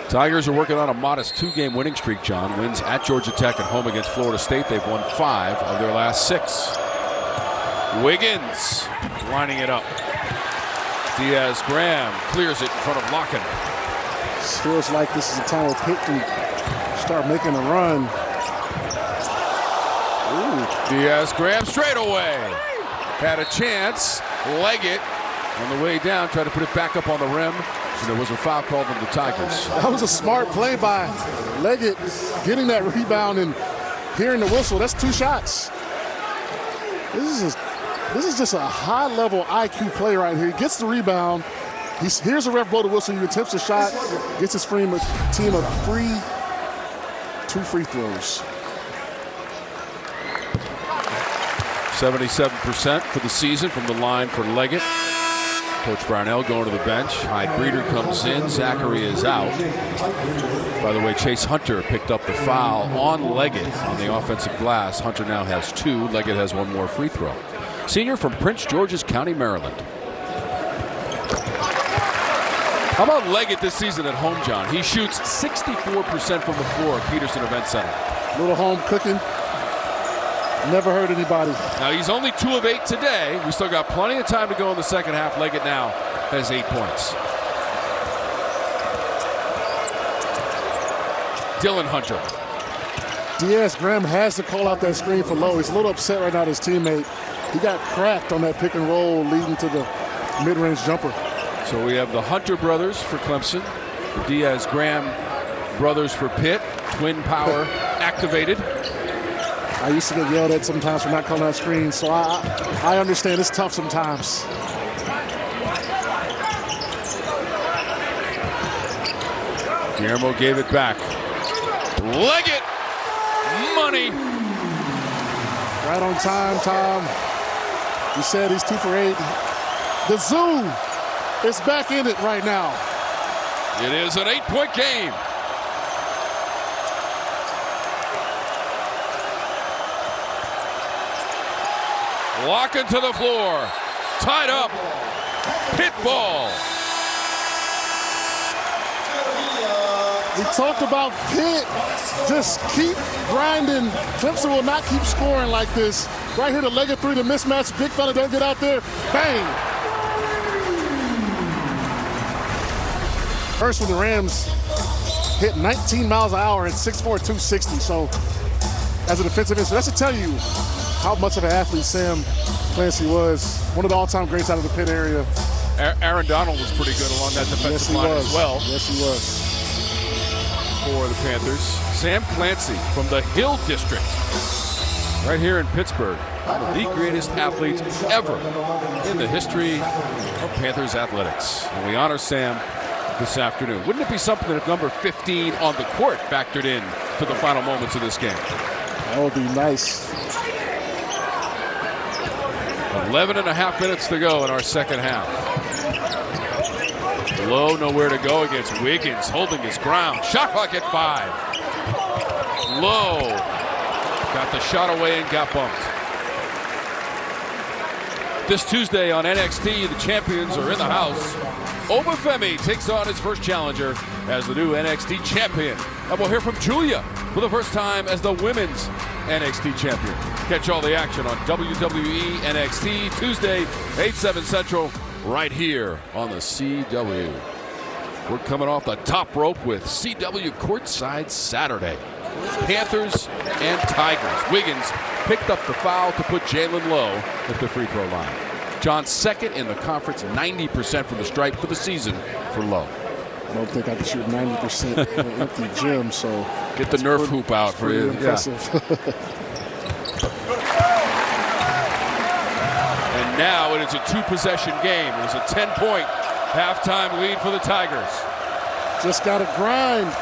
Tigers are working on a modest 2-game winning streak, John. Wins at Georgia Tech and home against Florida State. They've won 5 of their last 6. Wiggins lining it up. Diaz-Graham clears it in front of Locken. Feels like this is a time where Pitt can start making a run. Ooh. Diaz-Graham straight away. Had a chance. Leggett on the way down, tried to put it back up on the rim. And there was a foul called on the Tigers. That was a smart play by Leggett, getting that rebound and hearing the whistle. That's 2 shots. This is just a high-level IQ play right here. He gets the rebound. Here's the ref blow the whistle. He attempts a shot, gets his team a free 2 free throws. 77% for the season from the line for Leggett. Coach Brownell going to the bench. Hyde Breeder comes in. Zachary is out. By the way, Chase Hunter picked up the foul on Leggett on the offensive glass. Hunter now has 2. Leggett has 1 more free throw. Senior from Prince George's County, Maryland. How about Leggett this season at home, John? He shoots 64% from the floor at Peterson Event Center. Little home cooking. Never hurt anybody. Now he's only 2 of 8 today. We still got plenty of time to go in the second half. Leggett now has 8 points. Dylan Hunter. Diaz-Graham has to call out that screen for Lowe. He's a little upset right now at his teammate. He got cracked on that pick and roll leading to the mid-range jumper. So we have the Hunter brothers for Clemson, the Diaz-Graham brothers for Pitt. Twin power activated. I used to get yelled at sometimes for not calling out screens, so I understand it's tough sometimes. Guillermo gave it back. Leggett, money. Right on time, Tom. He said he's 2 for 8. The Zoo is back in it right now. It is an 8-point game. Walking to the floor. Tied up. Pitt ball. We talked about Pitt. Just keep grinding. Clemson will not keep scoring like this. Right here, the Leggett three, the mismatch. Big fella don't get out there. Bang! First when the Rams hit 19 miles an hour at 6'4", 260. So as a defensive end, so that should tell you how much of an athlete Sam Clancy was. One of the all-time greats out of the Pitt area. Aaron Donald was pretty good along that defensive line as well. Yes, he was. For the Panthers, Sam Clancy from the Hill District, right here in Pittsburgh. One of the greatest athletes ever in the history of Panthers athletics. And we honor Sam this afternoon. Wouldn't it be something if number 15 on the court factored in to the final moments of this game? That would be nice. 11 and a half minutes to go in our second half. Low, nowhere to go against Wiggins, holding his ground. Shot clock at 5. Low got the shot away and got bumped. This Tuesday on NXT, the champions are in the house. Obafemi takes on his first challenger as the new NXT champion. And we'll hear from Julia for the first time as the women's NXT champion. Catch all the action on WWE NXT Tuesday, 8/7 Central, right here on the CW. We're coming off the top rope with CW Courtside Saturday. Panthers and Tigers. Wiggins picked up the foul to put Jalen Lowe at the free throw line. John's second in the conference, 90% from the stripe for the season for Lowe. I don't think I can shoot 90% in an empty gym, so get the Nerf hoop out for you. Impressive. And now it is a 2-possession game. It was a 10-point halftime lead for the Tigers. Just got to grind.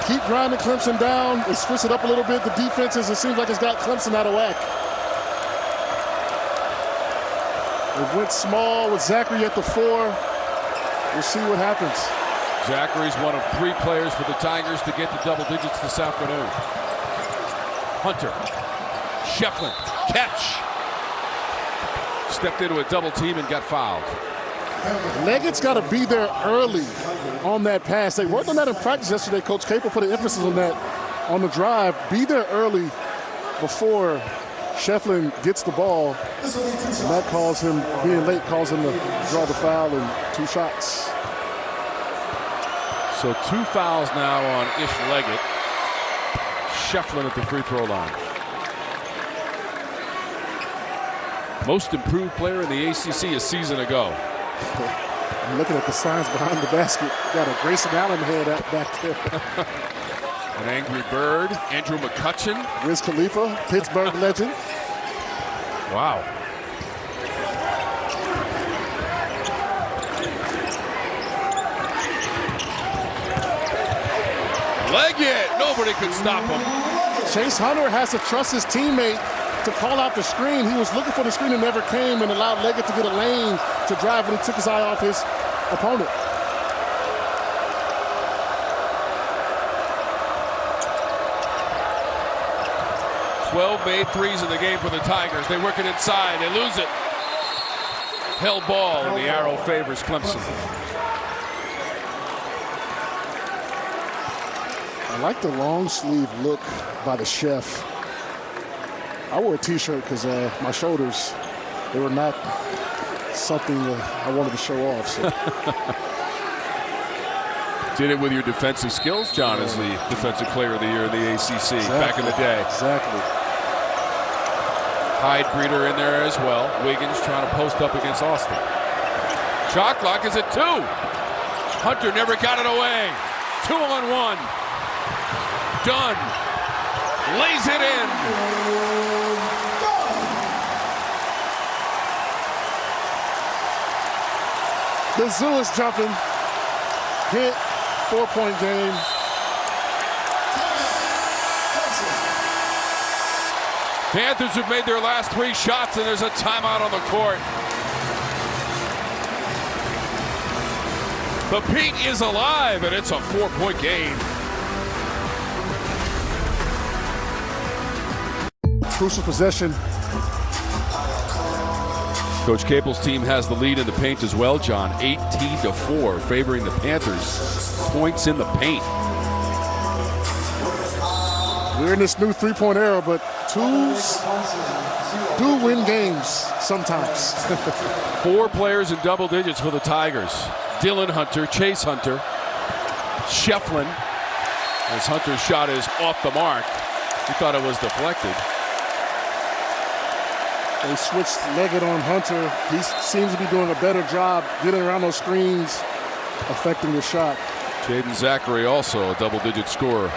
Keep grinding Clemson down. They switch it up a little bit. The defenses, it seems like it's got Clemson out of whack. It went small with Zachary at the 4. We'll see what happens. Zachary's one of 3 players for the Tigers to get to double digits this afternoon. Hunter, Schieffelin, catch. Stepped into a double team and got fouled. Leggett's got to be there early on that pass. They worked on that in practice yesterday. Coach Capel put an emphasis on that on the drive. Be there early before Schieffelin gets the ball. And that calls him, being late, calls him to draw the foul and 2 shots. So 2 fouls now on Ishmael Leggett. Schieffelin at the free throw line. Most improved player in the ACC a season ago. I'm looking at the signs behind the basket. Got a Grayson Allen head out back there. An angry bird. Andrew McCutcheon. Wiz Khalifa, Pittsburgh legend. Wow. Leggett, nobody could stop him. Chase Hunter has to trust his teammate to call out the screen. He was looking for the screen and never came, and allowed Leggett to get a lane to drive when he took his eye off his opponent. Twelve made threes in the game for the Tigers. They work it inside. They lose it. Held ball, and the arrow favors Clemson. I like the long sleeve look by the chef. I wore a t-shirt because my shoulders, they were not something I wanted to show off. So. Did it with your defensive skills, John, as the defensive player of the year in the ACC back in the day. Exactly. Hyde Breeder in there as well. Wiggins trying to post up against Austin. Shot clock is at 2. Hunter never got it away. 2-on-1. Done. Lays it in. The zoo is jumping. Hit, 4-point game. Panthers have made their last 3 shots, and there's a timeout on the court. The Pete is alive, and it's a 4-point game. Crucial possession. Coach Capel's team has the lead in the paint as well, John. 18-4, favoring the Panthers. Points in the paint. We're in this new three-point era, but twos do win games sometimes. 4 players in double digits for the Tigers. Dylan Hunter, Chase Hunter, Schieffelin. As Hunter's shot is off the mark. He thought it was deflected. They switched Leggett on Hunter. He seems to be doing a better job getting around those screens, affecting the shot. Jaden Zachary also a double-digit scorer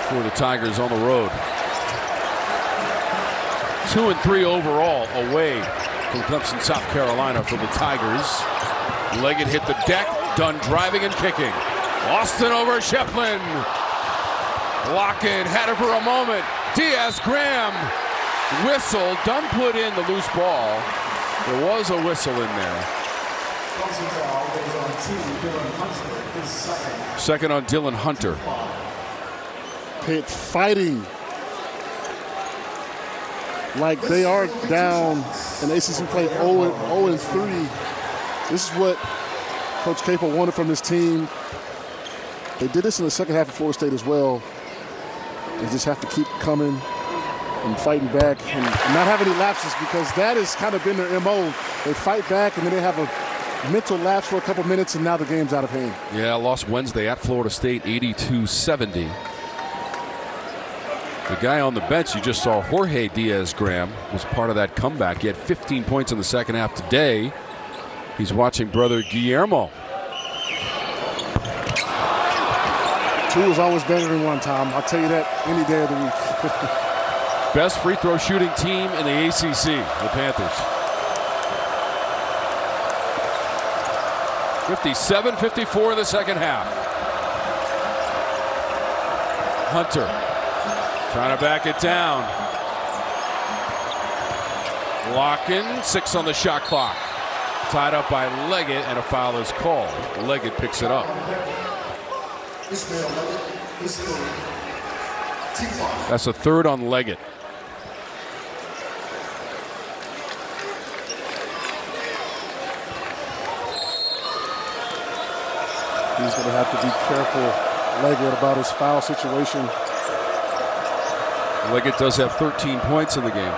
for the Tigers on the road. 2 and 3 overall away from Clemson, South Carolina for the Tigers. Leggett hit the deck, done driving and kicking. Austin over Schieffelin. Locken had it for a moment. Diaz-Graham whistle, done put in the loose ball. There was a whistle in there. Second on Dylan Hunter. Pitt fighting like they are down in ACC play 0-3. This is what Coach Capel wanted from this team. They did this in the second half of Florida State as well. They just have to keep coming and fighting back and not have any lapses, because that has kind of been their MO. They fight back and then they have a mental lapse for a couple minutes and now the game's out of hand. Yeah, lost Wednesday at Florida State 82-70. The guy on the bench you just saw, Jorge Diaz-Graham, was part of that comeback. He had 15 points in the second half today. He's watching brother Guillermo. 2 is always better than 1, Tom. I'll tell you that any day of the week. Best free throw shooting team in the ACC, the Panthers. 57-54 in the second half. Hunter trying to back it down. Locken, 6 on the shot clock. Tied up by Leggett, and a foul is called. Leggett picks it up. That's a third on Leggett. He's going to have to be careful, Leggett, about his foul situation. Leggett does have 13 points in the game.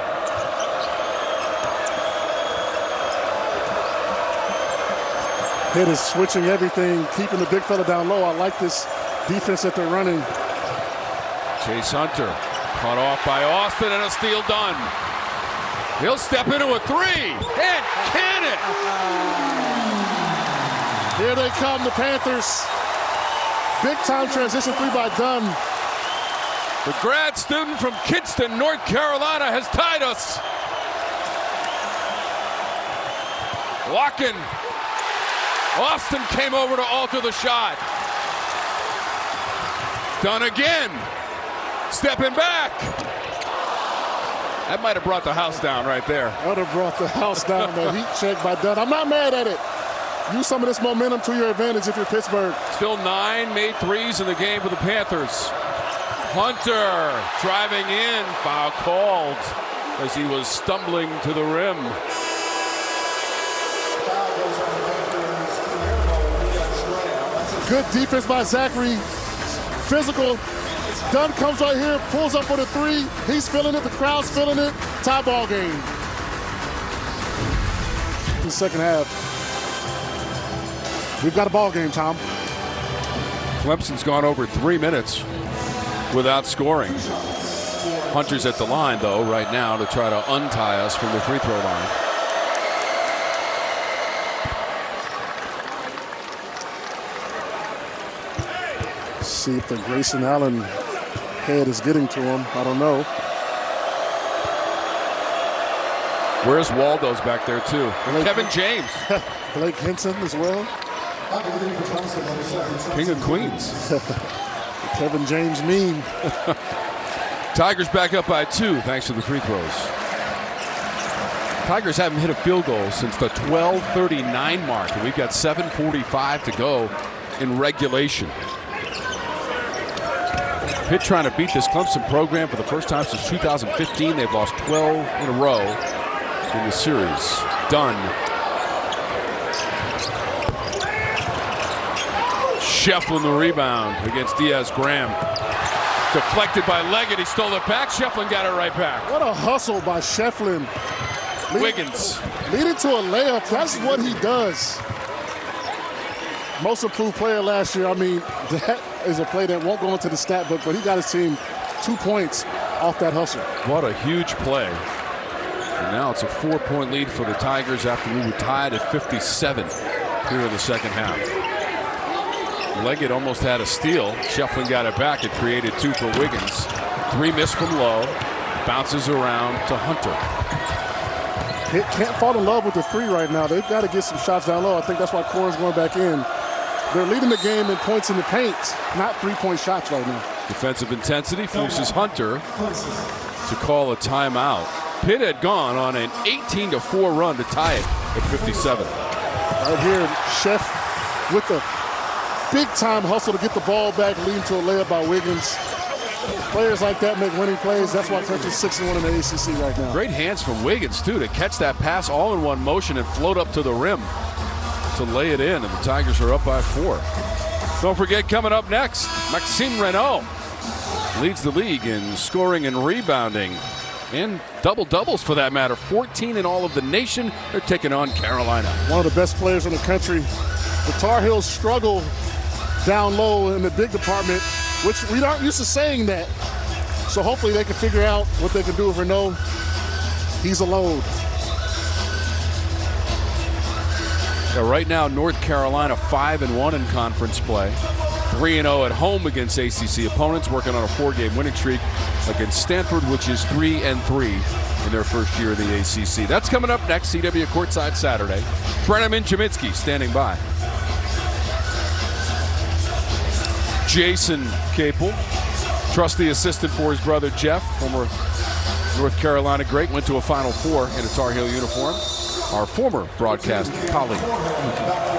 Pitt is switching everything, keeping the big fella down low. I like this defense that they're running. Chase Hunter caught off by Austin, and a steal done. He'll step into a 3 and can it. Here they come, the Panthers. Big time transition 3 by Dunn. The grad student from Kinston, North Carolina, has tied us. Locken. Austin came over to alter the shot. Dunn again. Stepping back. That might have brought the house down right there. That would have brought the house down. The heat check by Dunn. I'm not mad at it. Use some of this momentum to your advantage if you're Pittsburgh. Still 9 made threes in the game for the Panthers. Hunter driving in. Foul called as he was stumbling to the rim. Good defense by Zachary. Physical. Dunn comes right here, pulls up for the 3. He's feeling it. The crowd's feeling it. Tie ball game. In the second half. We've got a ball game, Tom. Clemson's gone over 3 minutes without scoring. Hunter's at the line, though, right now to try to untie us from the free throw line. See if the Grayson Allen head is getting to him. I don't know. Where's Waldo's back there, too? Kevin James. Blake Henson as well. King of Queens. Kevin James meme. Tigers back up by 2 thanks to the free throws. Tigers haven't hit a field goal since the 12:39 mark, and we've got 7:45 to go in regulation. Pitt trying to beat this Clemson program for the first time since 2015. They've lost 12 in a row in the series. Dunn. Schieffelin the rebound against Diaz-Graham. Deflected by Leggett. He stole it back. Schieffelin got it right back. What a hustle by Schieffelin. Wiggins. Leading to a layup. That's what he does. Most improved player last year. I mean, that is a play that won't go into the stat book, but he got his team 2 points off that hustle. What a huge play. And now it's a 4-point lead for the Tigers after we were tied at 57 here in the second half. Leggett almost had a steal. Schieffelin got it back. It created 2 for Wiggins. 3 missed from low. Bounces around to Hunter. Pitt can't fall in love with the 3 right now. They've got to get some shots down low. I think that's why Corn's going back in. They're leading the game in points in the paint, not 3-point shots right now. Defensive intensity forces Hunter to call a timeout. Pitt had gone on an 18-4 run to tie it at 57. Right here, Chef with the big-time hustle to get the ball back, leading to a layup by Wiggins. Players like that make winning plays. That's why Clemson's 6-1 in the ACC right now. Great hands from Wiggins, too, to catch that pass all in one motion and float up to the rim to lay it in, and the Tigers are up by 4. Don't forget, coming up next, Maxime Renaud leads the league in scoring and rebounding, and double-doubles for that matter. 14 in all of the nation. They're taking on Carolina. One of the best players in the country. The Tar Heels struggle down low in the big department, which we aren't used to saying that. So hopefully they can figure out what they can do with Renaud. He's a load. Yeah, right now, North Carolina 5-1 in conference play. 3-0 at home against ACC opponents, working on a 4-game winning streak against Stanford, which is 3-3 in their first year in the ACC. That's coming up next, CW Courtside Saturday. Brennan Jaminski standing by. Jason Capel, trusty assistant for his brother Jeff, former North Carolina great, went to a Final Four in a Tar Heel uniform. Our former broadcast colleague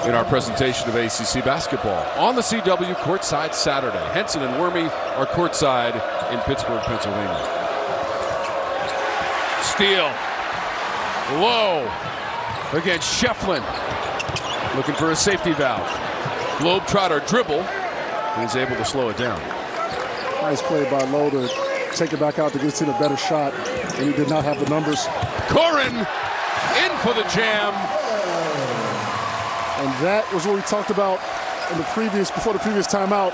in our presentation of ACC basketball on the CW Courtside Saturday. Henson and Wormy are courtside in Pittsburgh, Pennsylvania. Steal. Low against Schieffelin. Looking for a safety valve. Globetrotter dribble. And he's able to slow it down. Nice play by Lowe to take it back out to get his team a better shot, and he did not have the numbers. Corrin in for the jam. And that was what we talked about in before the previous timeout.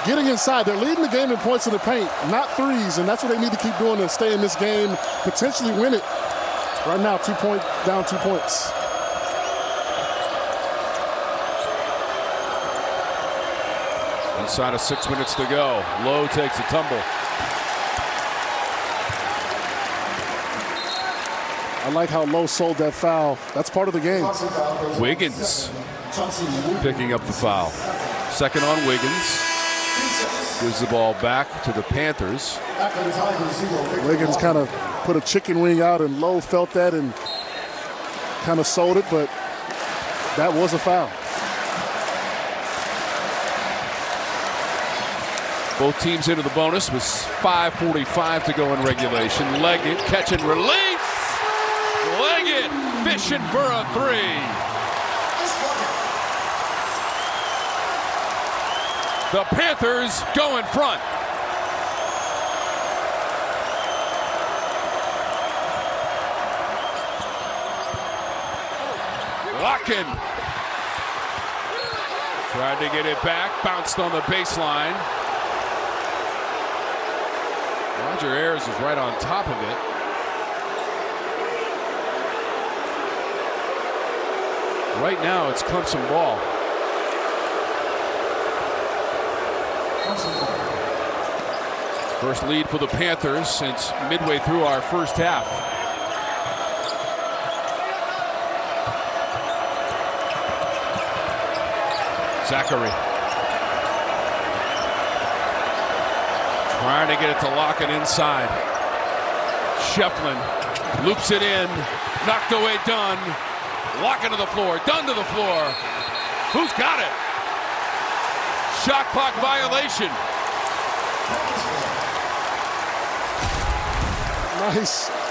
Getting inside, they're leading the game in points in the paint, not threes, and that's what they need to keep doing to stay in this game, potentially win it. Right now, down 2 points. Inside of 6 minutes to go. Lowe takes a tumble. I like how Lowe sold that foul. That's part of the game. Wiggins picking up the foul. Second on Wiggins. Gives the ball back to the Panthers. Wiggins kind of put a chicken wing out, and Lowe felt that and kind of sold it, but that was a foul. Both teams into the bonus with 5:45 to go in regulation. Leggett catch and release. Leggett fishing for a 3. The Panthers go in front. Locken tried to get it back, bounced on the baseline. Roger Ayers is right on top of it. Right now, it's Clemson ball. First lead for the Panthers since midway through our first half. Zachary. Trying to get it to Locken inside. Schieffelin loops it in. Knocked away Dunn. Locken to the floor. Dunn to the floor. Who's got it? Shot clock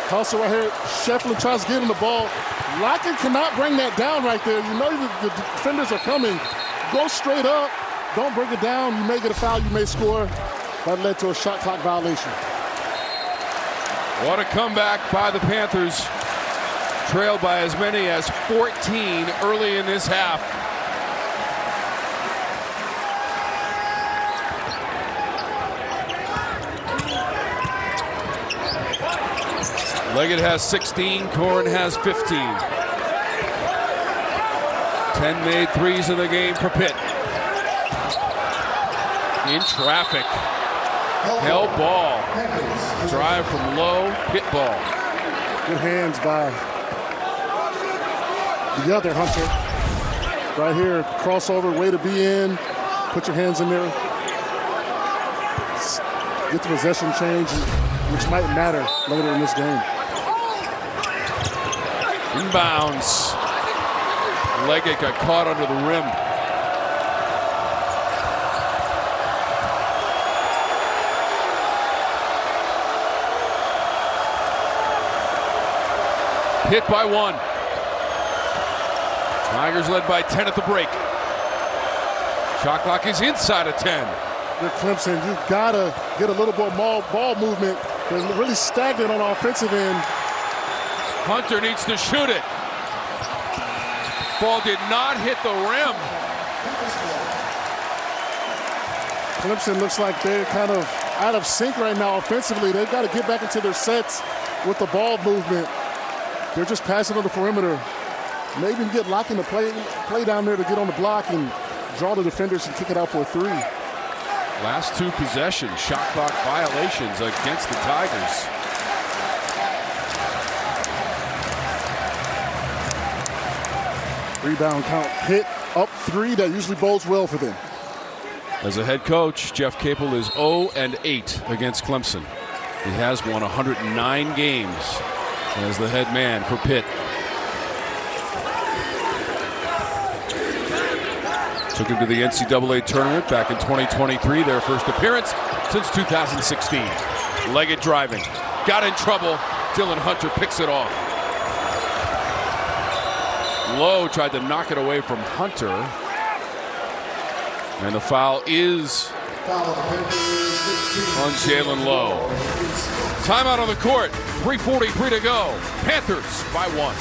Hustle right here. Schieffelin tries to get him the ball. Lockett cannot bring that down right there. You know the defenders are coming. Go straight up. Don't bring it down. You may get a foul. You may score. That led to a shot clock violation. What a comeback by the Panthers. Trailed by as many as 14 early in this half. Leggett has 16, Corn has 15. 10 made threes in the game for Pitt. In traffic. Held ball. Drive from low, Pitt ball. Good hands by the other Hunter. Right here, crossover, way to be in. Put your hands in there. Get the possession change, which might matter later in this game. Inbounds. Leggett got caught under the rim. Hit by 1. Tigers led by 10 at the break. Shot clock is inside of 10. You're Clemson, you've got to get a little more ball movement. They're really stagnant on the offensive end. Hunter needs to shoot it. Ball did not hit the rim. Clemson looks like they're kind of out of sync right now offensively. They've got to get back into their sets with the ball movement. They're just passing on the perimeter. Maybe get Lockett to play down there to get on the block and draw the defenders and kick it out for a 3. Last 2 possessions, shot clock violations against the Tigers. Rebound count. Pitt up 3. That usually bodes well for them. As a head coach, Jeff Capel is 0-8 against Clemson. He has won 109 games as the head man for Pitt. Took him to the NCAA tournament back in 2023, their first appearance since 2016. Leggett driving, got in trouble. Dylan Hunter picks it off. Lowe tried to knock it away from Hunter. And the foul is on Jalen Lowe. Timeout on the court, 3:43 to go. Panthers by 1.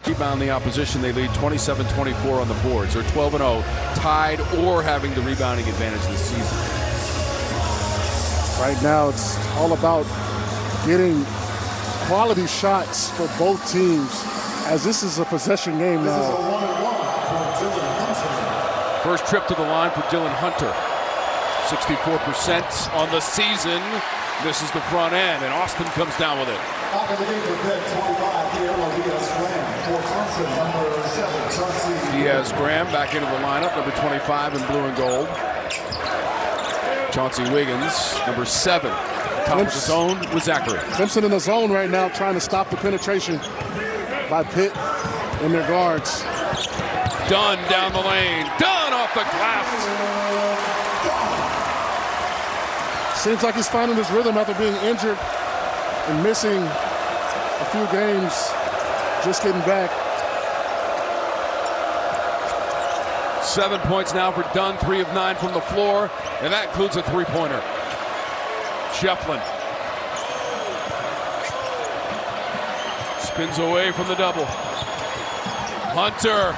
Rebound the opposition, they lead 27-24 on the boards. They're 12-0, tied or having the rebounding advantage this season. Right now, it's all about getting quality shots for both teams, as this is a possession game now. First trip to the line for Dylan Hunter. 64% on the season. This is the front end, and Austin comes down with it. Diaz Graham back into the lineup, number 25 in blue and gold. Chauncey Wiggins, number 7. Top of the zone with Zachary. Clemson in the zone right now, trying to stop the penetration by Pitt and their guards. Dunn down the lane. Dunn off the glass. Seems like he's finding his rhythm after being injured and missing a few games, just getting back. 7 points now for Dunn, 3 of 9 from the floor, and that includes a 3-pointer. Schieffelin spins away from the double. Hunter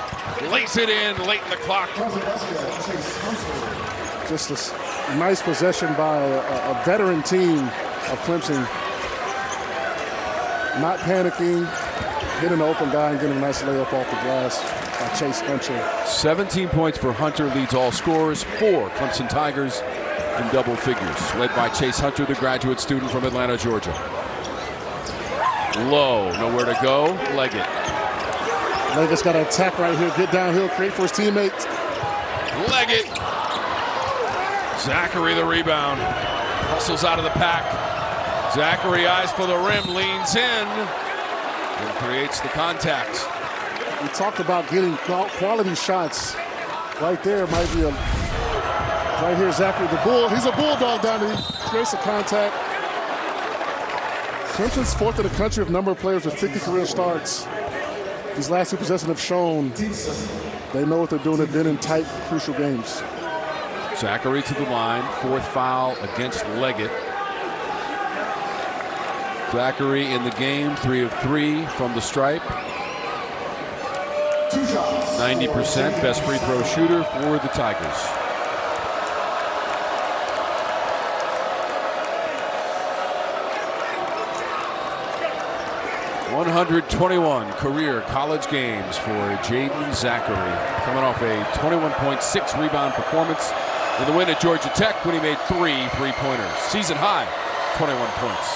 lays it in late in the clock. Just a nice possession by a veteran team of Clemson. Not panicking, hitting an open guy and getting a nice layup off the glass by Chase Hunter. 17 points for Hunter, leads all scorers for Clemson Tigers in double figures, led by Chase Hunter, the graduate student from Atlanta, Georgia. Low, nowhere to go. Leggett. Leggett's got to attack right here, get downhill, create for his teammates. Leggett. Zachary the rebound. Hustles out of the pack. Zachary eyes for the rim, leans in, and creates the contact. We talked about getting quality shots. Right there might be a... Right here, Zachary the Bull. He's a bulldog down there. creates the contact. Clemson's fourth in the country of number of players with 50 career starts. These last two possessions have shown they know what they're doing. They've been in tight, crucial games. Zachary to the line, fourth foul against Leggett. Zachary in the game, 3 of 3 from the stripe. 90% best free throw shooter for the Tigers. ...121 career college games for Jaden Zachary, coming off a 21.6 rebound performance in the win at Georgia Tech when he made 3 3-pointers. Season high, 21 points.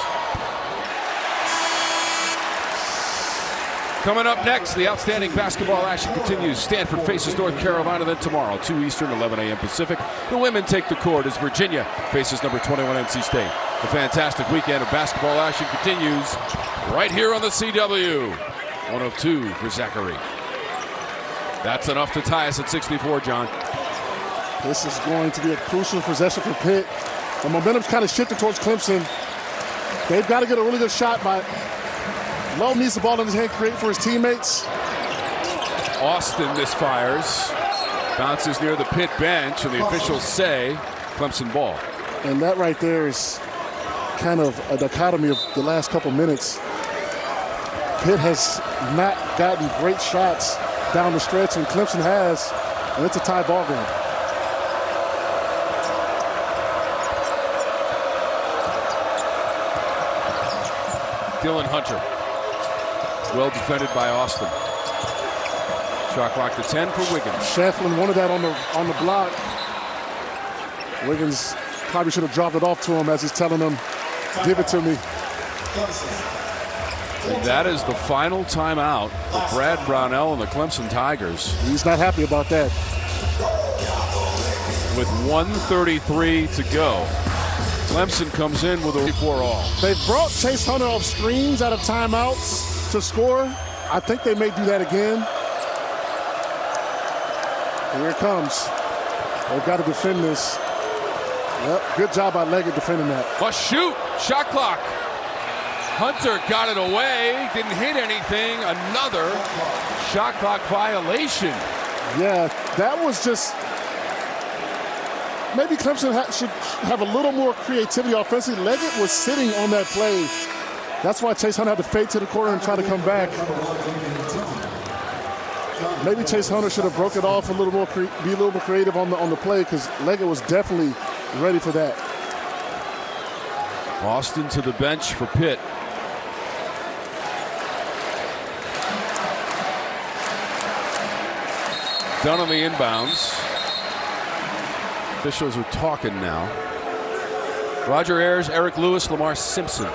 Coming up next, the outstanding basketball action continues. Stanford faces North Carolina, then tomorrow, 2 Eastern, 11 a.m. Pacific. The women take the court as Virginia faces number 21 NC State. The fantastic weekend of basketball action continues right here on the CW. 1 of 2 for Zachary. That's enough to tie us at 64, John. This is going to be a crucial possession for Pitt. The momentum's kind of shifted towards Clemson. They've got to get a really good shot by Lowe. Needs the ball in his hand, create for his teammates. Austin misfires. Bounces near the Pitt bench, and the officials say Clemson ball. And that right there is kind of a dichotomy of the last couple minutes. Pitt has not gotten great shots down the stretch, and Clemson has, and it's a tie ball game. Dylan Hunter. Well defended by Austin. Shot clock to 10 for Wiggins. Schieffelin wanted that on the block. Wiggins probably should have dropped it off to him as he's telling him, give it to me. And that is the final timeout for Brad Brownell and the Clemson Tigers. He's not happy about that. With 1:33 to go. Clemson comes in with a 4-all. They've brought Chase Hunter off screens out of timeouts to score. I think they may do that again. And here it comes. They've got to defend this. Yep, good job by Leggett defending that. Must shoot. Shot clock. Hunter got it away. Didn't hit anything. Another shot clock violation. Yeah, that was just... Maybe Clemson should have a little more creativity offensively. Leggett was sitting on that play. That's why Chase Hunter had to fade to the corner and try to come back. Maybe Chase Hunter should have broke it off a little more, be a little more creative on the play, because Leggett was definitely ready for that. Austin to the bench for Pitt. Done on the inbounds. Officials are talking now. Roger Ayers, Eric Lewis, Lamar Simpson.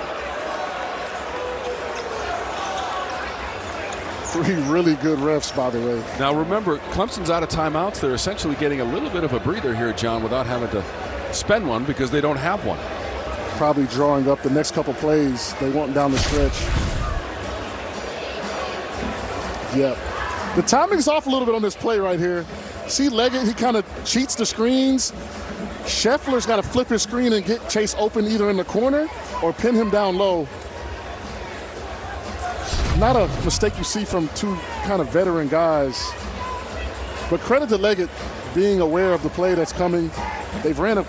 3 really good refs, by the way. Now remember, Clemson's out of timeouts. They're essentially getting a little bit of a breather here, John, without having to spend one because they don't have one. Probably drawing up the next couple plays they want down the stretch. Yep. The timing's off a little bit on this play right here. See Leggett, he kind of cheats the screens. Scheffler's got to flip his screen and get Chase open either in the corner or pin him down low. Not a mistake you see from two kind of veteran guys. But credit to Leggett being aware of the play that's coming. They've ran a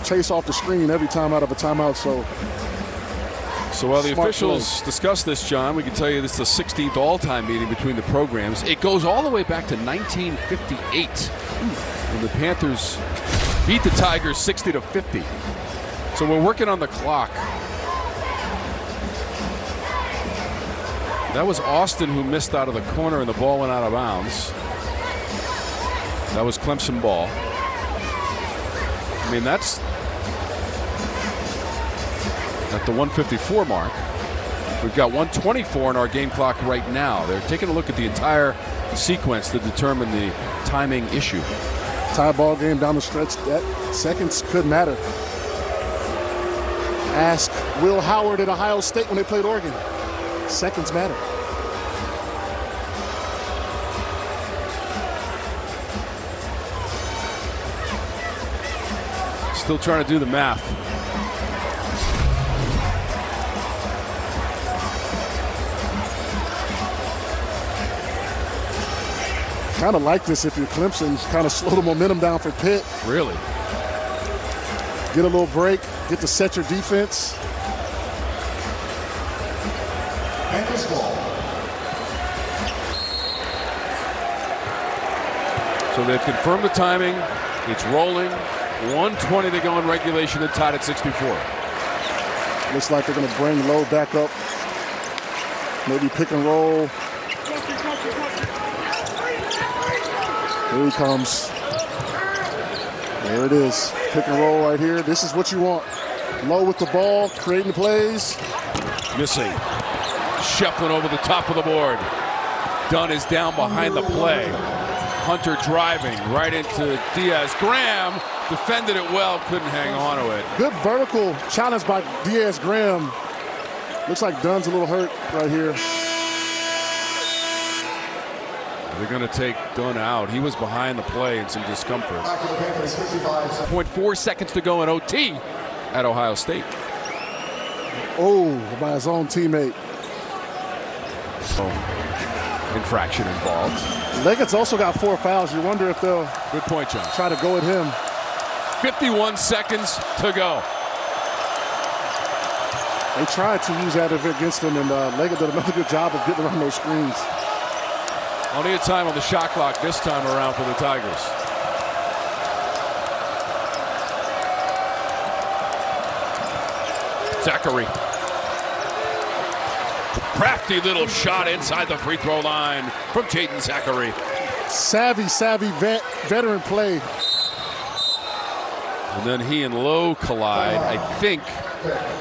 Chase off the screen every time out of a timeout, so while the officials discuss this, John, we can tell you this is the 16th all-time meeting between the programs. It goes all the way back to 1958 when the Panthers beat the Tigers 60-50. So we're working on the clock. That was Austin who missed out of the corner and the ball went out of bounds. That was Clemson ball. I mean, that's at the 154 mark. We've got 124 in our game clock right now. They're taking a look at the entire sequence to determine the timing issue. Tie ball game down the stretch. That seconds could matter. Ask Will Howard at Ohio State when they played Oregon. Seconds matter. Still trying to do the math. Kind of like this if you're Clemson. Kind of slow the momentum down for Pitt. Really? Get a little break. Get to set your defense. And this ball. So they've confirmed the timing. It's rolling. 1:20 to go in regulation and tied at 64. Looks like they're going to bring Lowe back up. Maybe pick and roll. Here he comes. There it is. Pick and roll right here. This is what you want. Lowe with the ball, creating plays. Missing. Schieffelin over the top of the board. Dunn is down behind the play. Hunter driving right into Diaz. Graham defended it well, couldn't hang on to it. Good vertical challenge by Diaz Graham. Looks like Dunn's a little hurt right here. They're going to take Dunn out. He was behind the play in some discomfort. 0.4 seconds to go in OT at Ohio State. Oh, by his own teammate. So, infraction involved. Leggett's also got 4 fouls. You wonder if they'll Good point, John. try to go at him. 51 seconds to go. They tried to use that against him, and Leggett did another good job of getting around those screens. Only a time on the shot clock this time around for the Tigers. Zachary. Crafty little shot inside the free throw line from Jaden Zachary. Savvy veteran play. And then he and Lowe collide. I think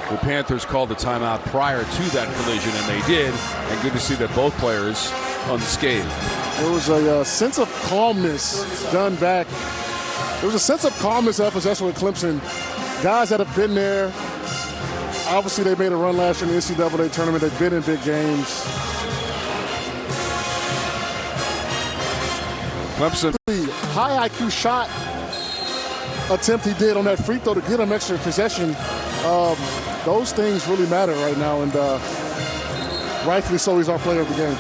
the Panthers called the timeout prior to that collision, and they did. And good to see that both players unscathed. There was a sense of calmness done back. There was a sense of calmness at possession with Clemson. Guys that have been there. Obviously, they made a run last year in the NCAA tournament. They've been in big games. Clemson. The high IQ shot attempt he did on that free throw to get him extra possession. Those things really matter right now, and rightfully so, he's our player of the game.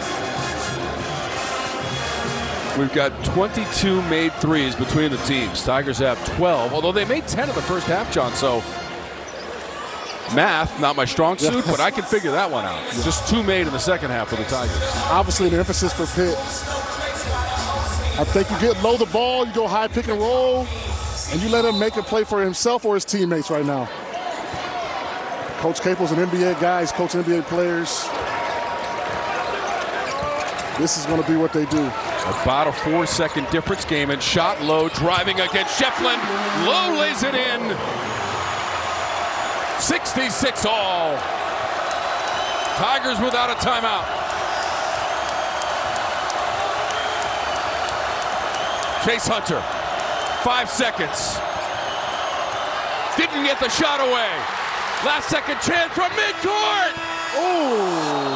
We've got 22 made threes between the teams. Tigers have 12, although they made 10 in the first half, John. So math, not my strong suit, but I can figure that one out. Just 2 made in the second half for the Tigers. Obviously, the emphasis for Pitt. I think you get low the ball, you go high pick and roll, and you let him make a play for himself or his teammates right now. Coach Capel's an NBA guy. He's coaching NBA players. This is going to be what they do. About a 4-second difference game, and shot Lowe driving against Schieffelin. Lowe lays it in. 66 all. Tigers without a timeout. Chase Hunter, 5 seconds. Didn't get the shot away. Last second chance from midcourt. Oh!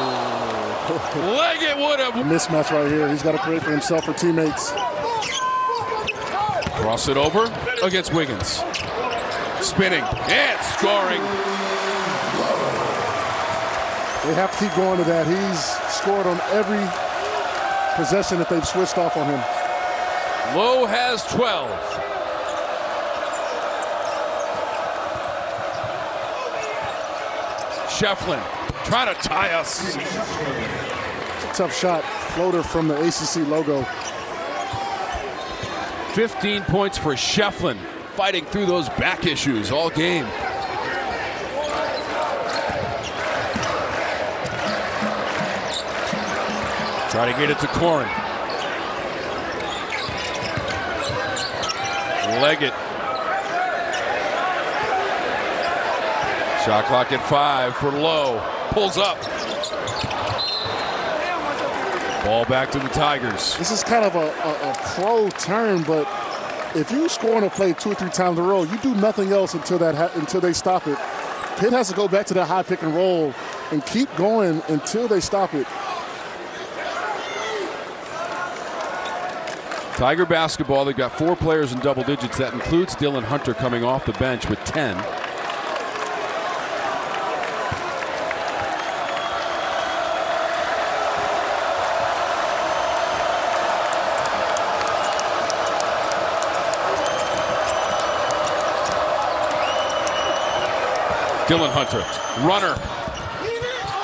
Leggett would have. A mismatch right here. He's got to create for himself or teammates. Cross it over against Wiggins. Spinning and scoring. They have to keep going to that. He's scored on every possession that they've switched off on him. Lowe has 12. Schieffelin trying to tie us. Tough shot. Floater from the ACC logo. 15 points for Schieffelin, fighting through those back issues all game. Try to get it to Corin. Leggett. Shot clock at 5 for Lowe. Pulls up. Ball back to the Tigers. This is kind of a pro term, but if you score on a play 2 or 3 times in a row, you do nothing else until they stop it. Pitt has to go back to that high pick and roll and keep going until they stop it. Tiger basketball, they've got 4 players in double digits. That includes Dylan Hunter coming off the bench with 10. Dylan Hunter, runner,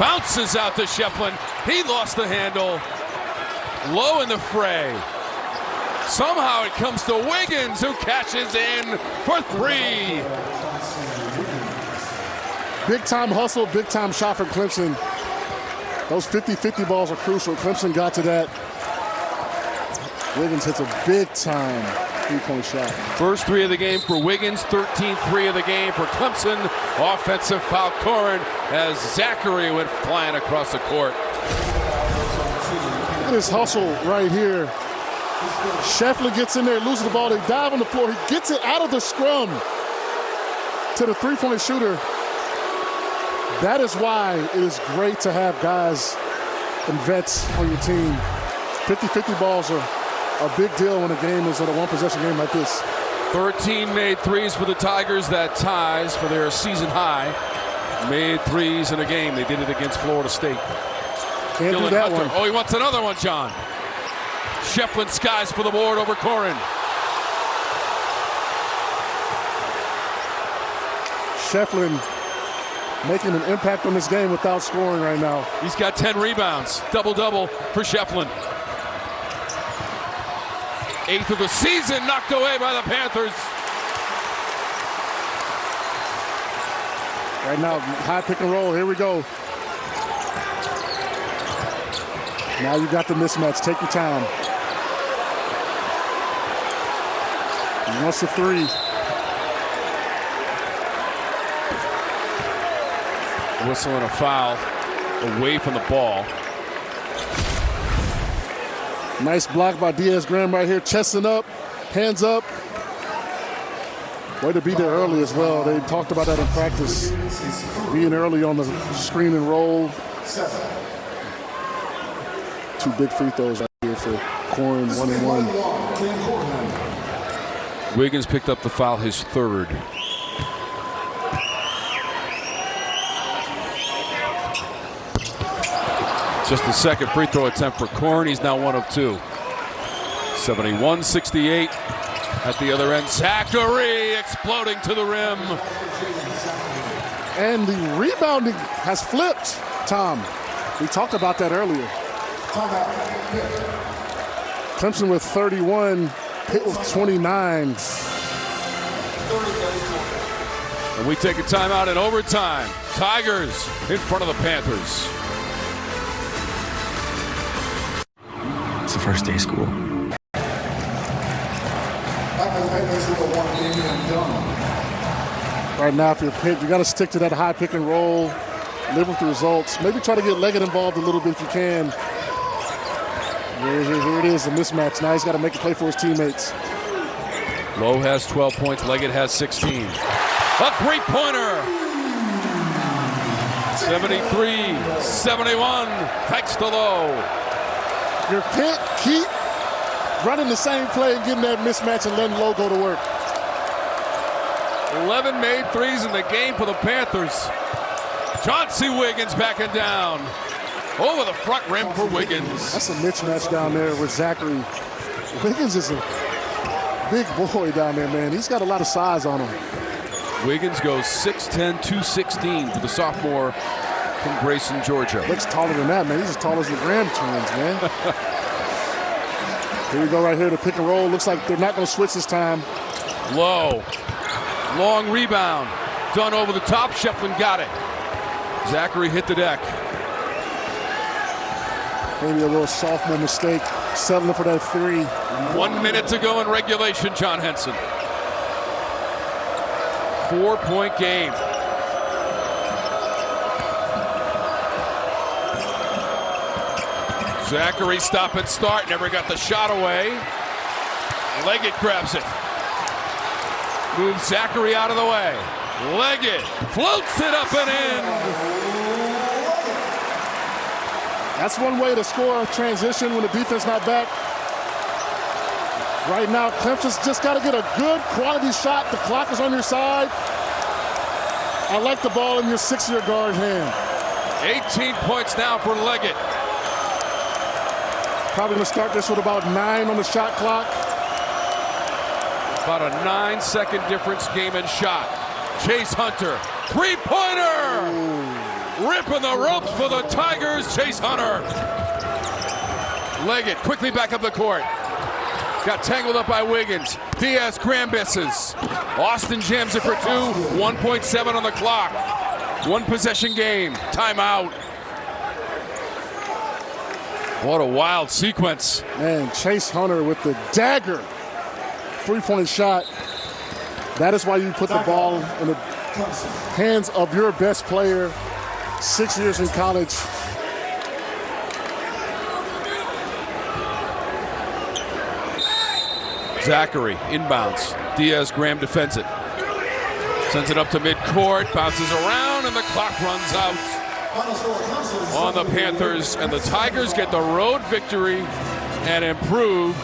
bounces out to Schieffelin. He lost the handle. Low in the fray. Somehow it comes to Wiggins, who catches in for 3. Big time hustle, big time shot from Clemson. Those 50-50 balls are crucial. Clemson got to that. Wiggins hits a big time 3-point shot. First 3 of the game for Wiggins, 13-3 of the game for Clemson. Offensive foul Corin as Zachary went flying across the court. Look at this hustle right here. Schieffelin gets in there, loses the ball, they dive on the floor. He gets it out of the scrum to the 3-point shooter. That is why it is great to have guys and vets on your team. 50-50 balls are a big deal when a game is at a one-possession game like this. 13 made threes for the Tigers. That ties for their season high. Made threes in a game. They did it against Florida State. Can't Dylan do that Hunter. one. Oh, he wants another one, John. Schieffelin skies for the board over Corin. Schieffelin making an impact on this game without scoring right now. He's got 10 rebounds. Double-double for Schieffelin. 8th of the season, knocked away by the Panthers. Right now, high pick and roll. Here we go. Now you got the mismatch. Take your time. He wants the 3. Whistle and a foul away from the ball. Nice block by Diaz-Graham right here. Chesting up, hands up. Way to be there early as well. They talked about that in practice. Being early on the screen and roll. 2 big free throws right here for Corin, 1-1. Wiggins picked up the foul, his 3rd. Just the 2nd free throw attempt for Corin. He's now 1 of 2. 71-68 at the other end. Zachary exploding to the rim. And the rebounding has flipped, Tom. We talked about that earlier. Clemson with 31, Pitt with 29. And we take a timeout in overtime. Tigers in front of the Panthers. It's the first day of school. Right now, if you're Pitt, you got to stick to that high pick and roll, live with the results. Maybe try to get Leggett involved a little bit if you can. Here it is, a mismatch. Now he's got to make a play for his teammates. Lowe has 12 points. Leggett has 16. A 3-pointer. 73-71. Thanks to Lowe. Your Pitt, keep running the same play and getting that mismatch and letting Lowe go to work. 11 made threes in the game for the Panthers. Chauncey Wiggins backing down. Over the front rim for Wiggins. That's a mismatch down there with Zachary. Wiggins is a big boy down there, man. He's got a lot of size on him. Wiggins goes 6'10", 216 for the sophomore from Grayson, Georgia. Looks taller than that, man. He's as tall as the Graham twins, man. Here we go right here, the pick and roll. Looks like they're not going to switch this time. Low. Long rebound. Done over the top. Schieffelin got it. Zachary hit the deck. Maybe a little sophomore mistake. Settling for that 3. 1 minute to go in regulation, John Henson. 4-point game. Zachary stop and start. Never got the shot away. Leggett grabs it. Moves Zachary out of the way. Leggett floats it up and in. That's one way to score a transition when the defense not back. Right now, Clemson's just got to get a good quality shot. The clock is on your side. I like the ball in your 6-year guard hand. 18 points now for Leggett. Probably going to start this with about 9 on the shot clock. About a 9-second difference game and shot. Chase Hunter Three-pointer! Ripping the ropes for the Tigers, Chase Hunter. Leggett quickly back up the court. Got tangled up by Wiggins. Diaz Grambisses. Austin jams it for two. 1.7 on the clock. One possession game. Timeout. What a wild sequence. Man, Chase Hunter with the dagger. Three-point shot. That is why you put the ball in the hands of your best player. 6 years in college. Zachary inbounds. Diaz Graham defends it. Sends it up to midcourt, bounces around, and the clock runs out on the Panthers. And the Tigers get the road victory and improve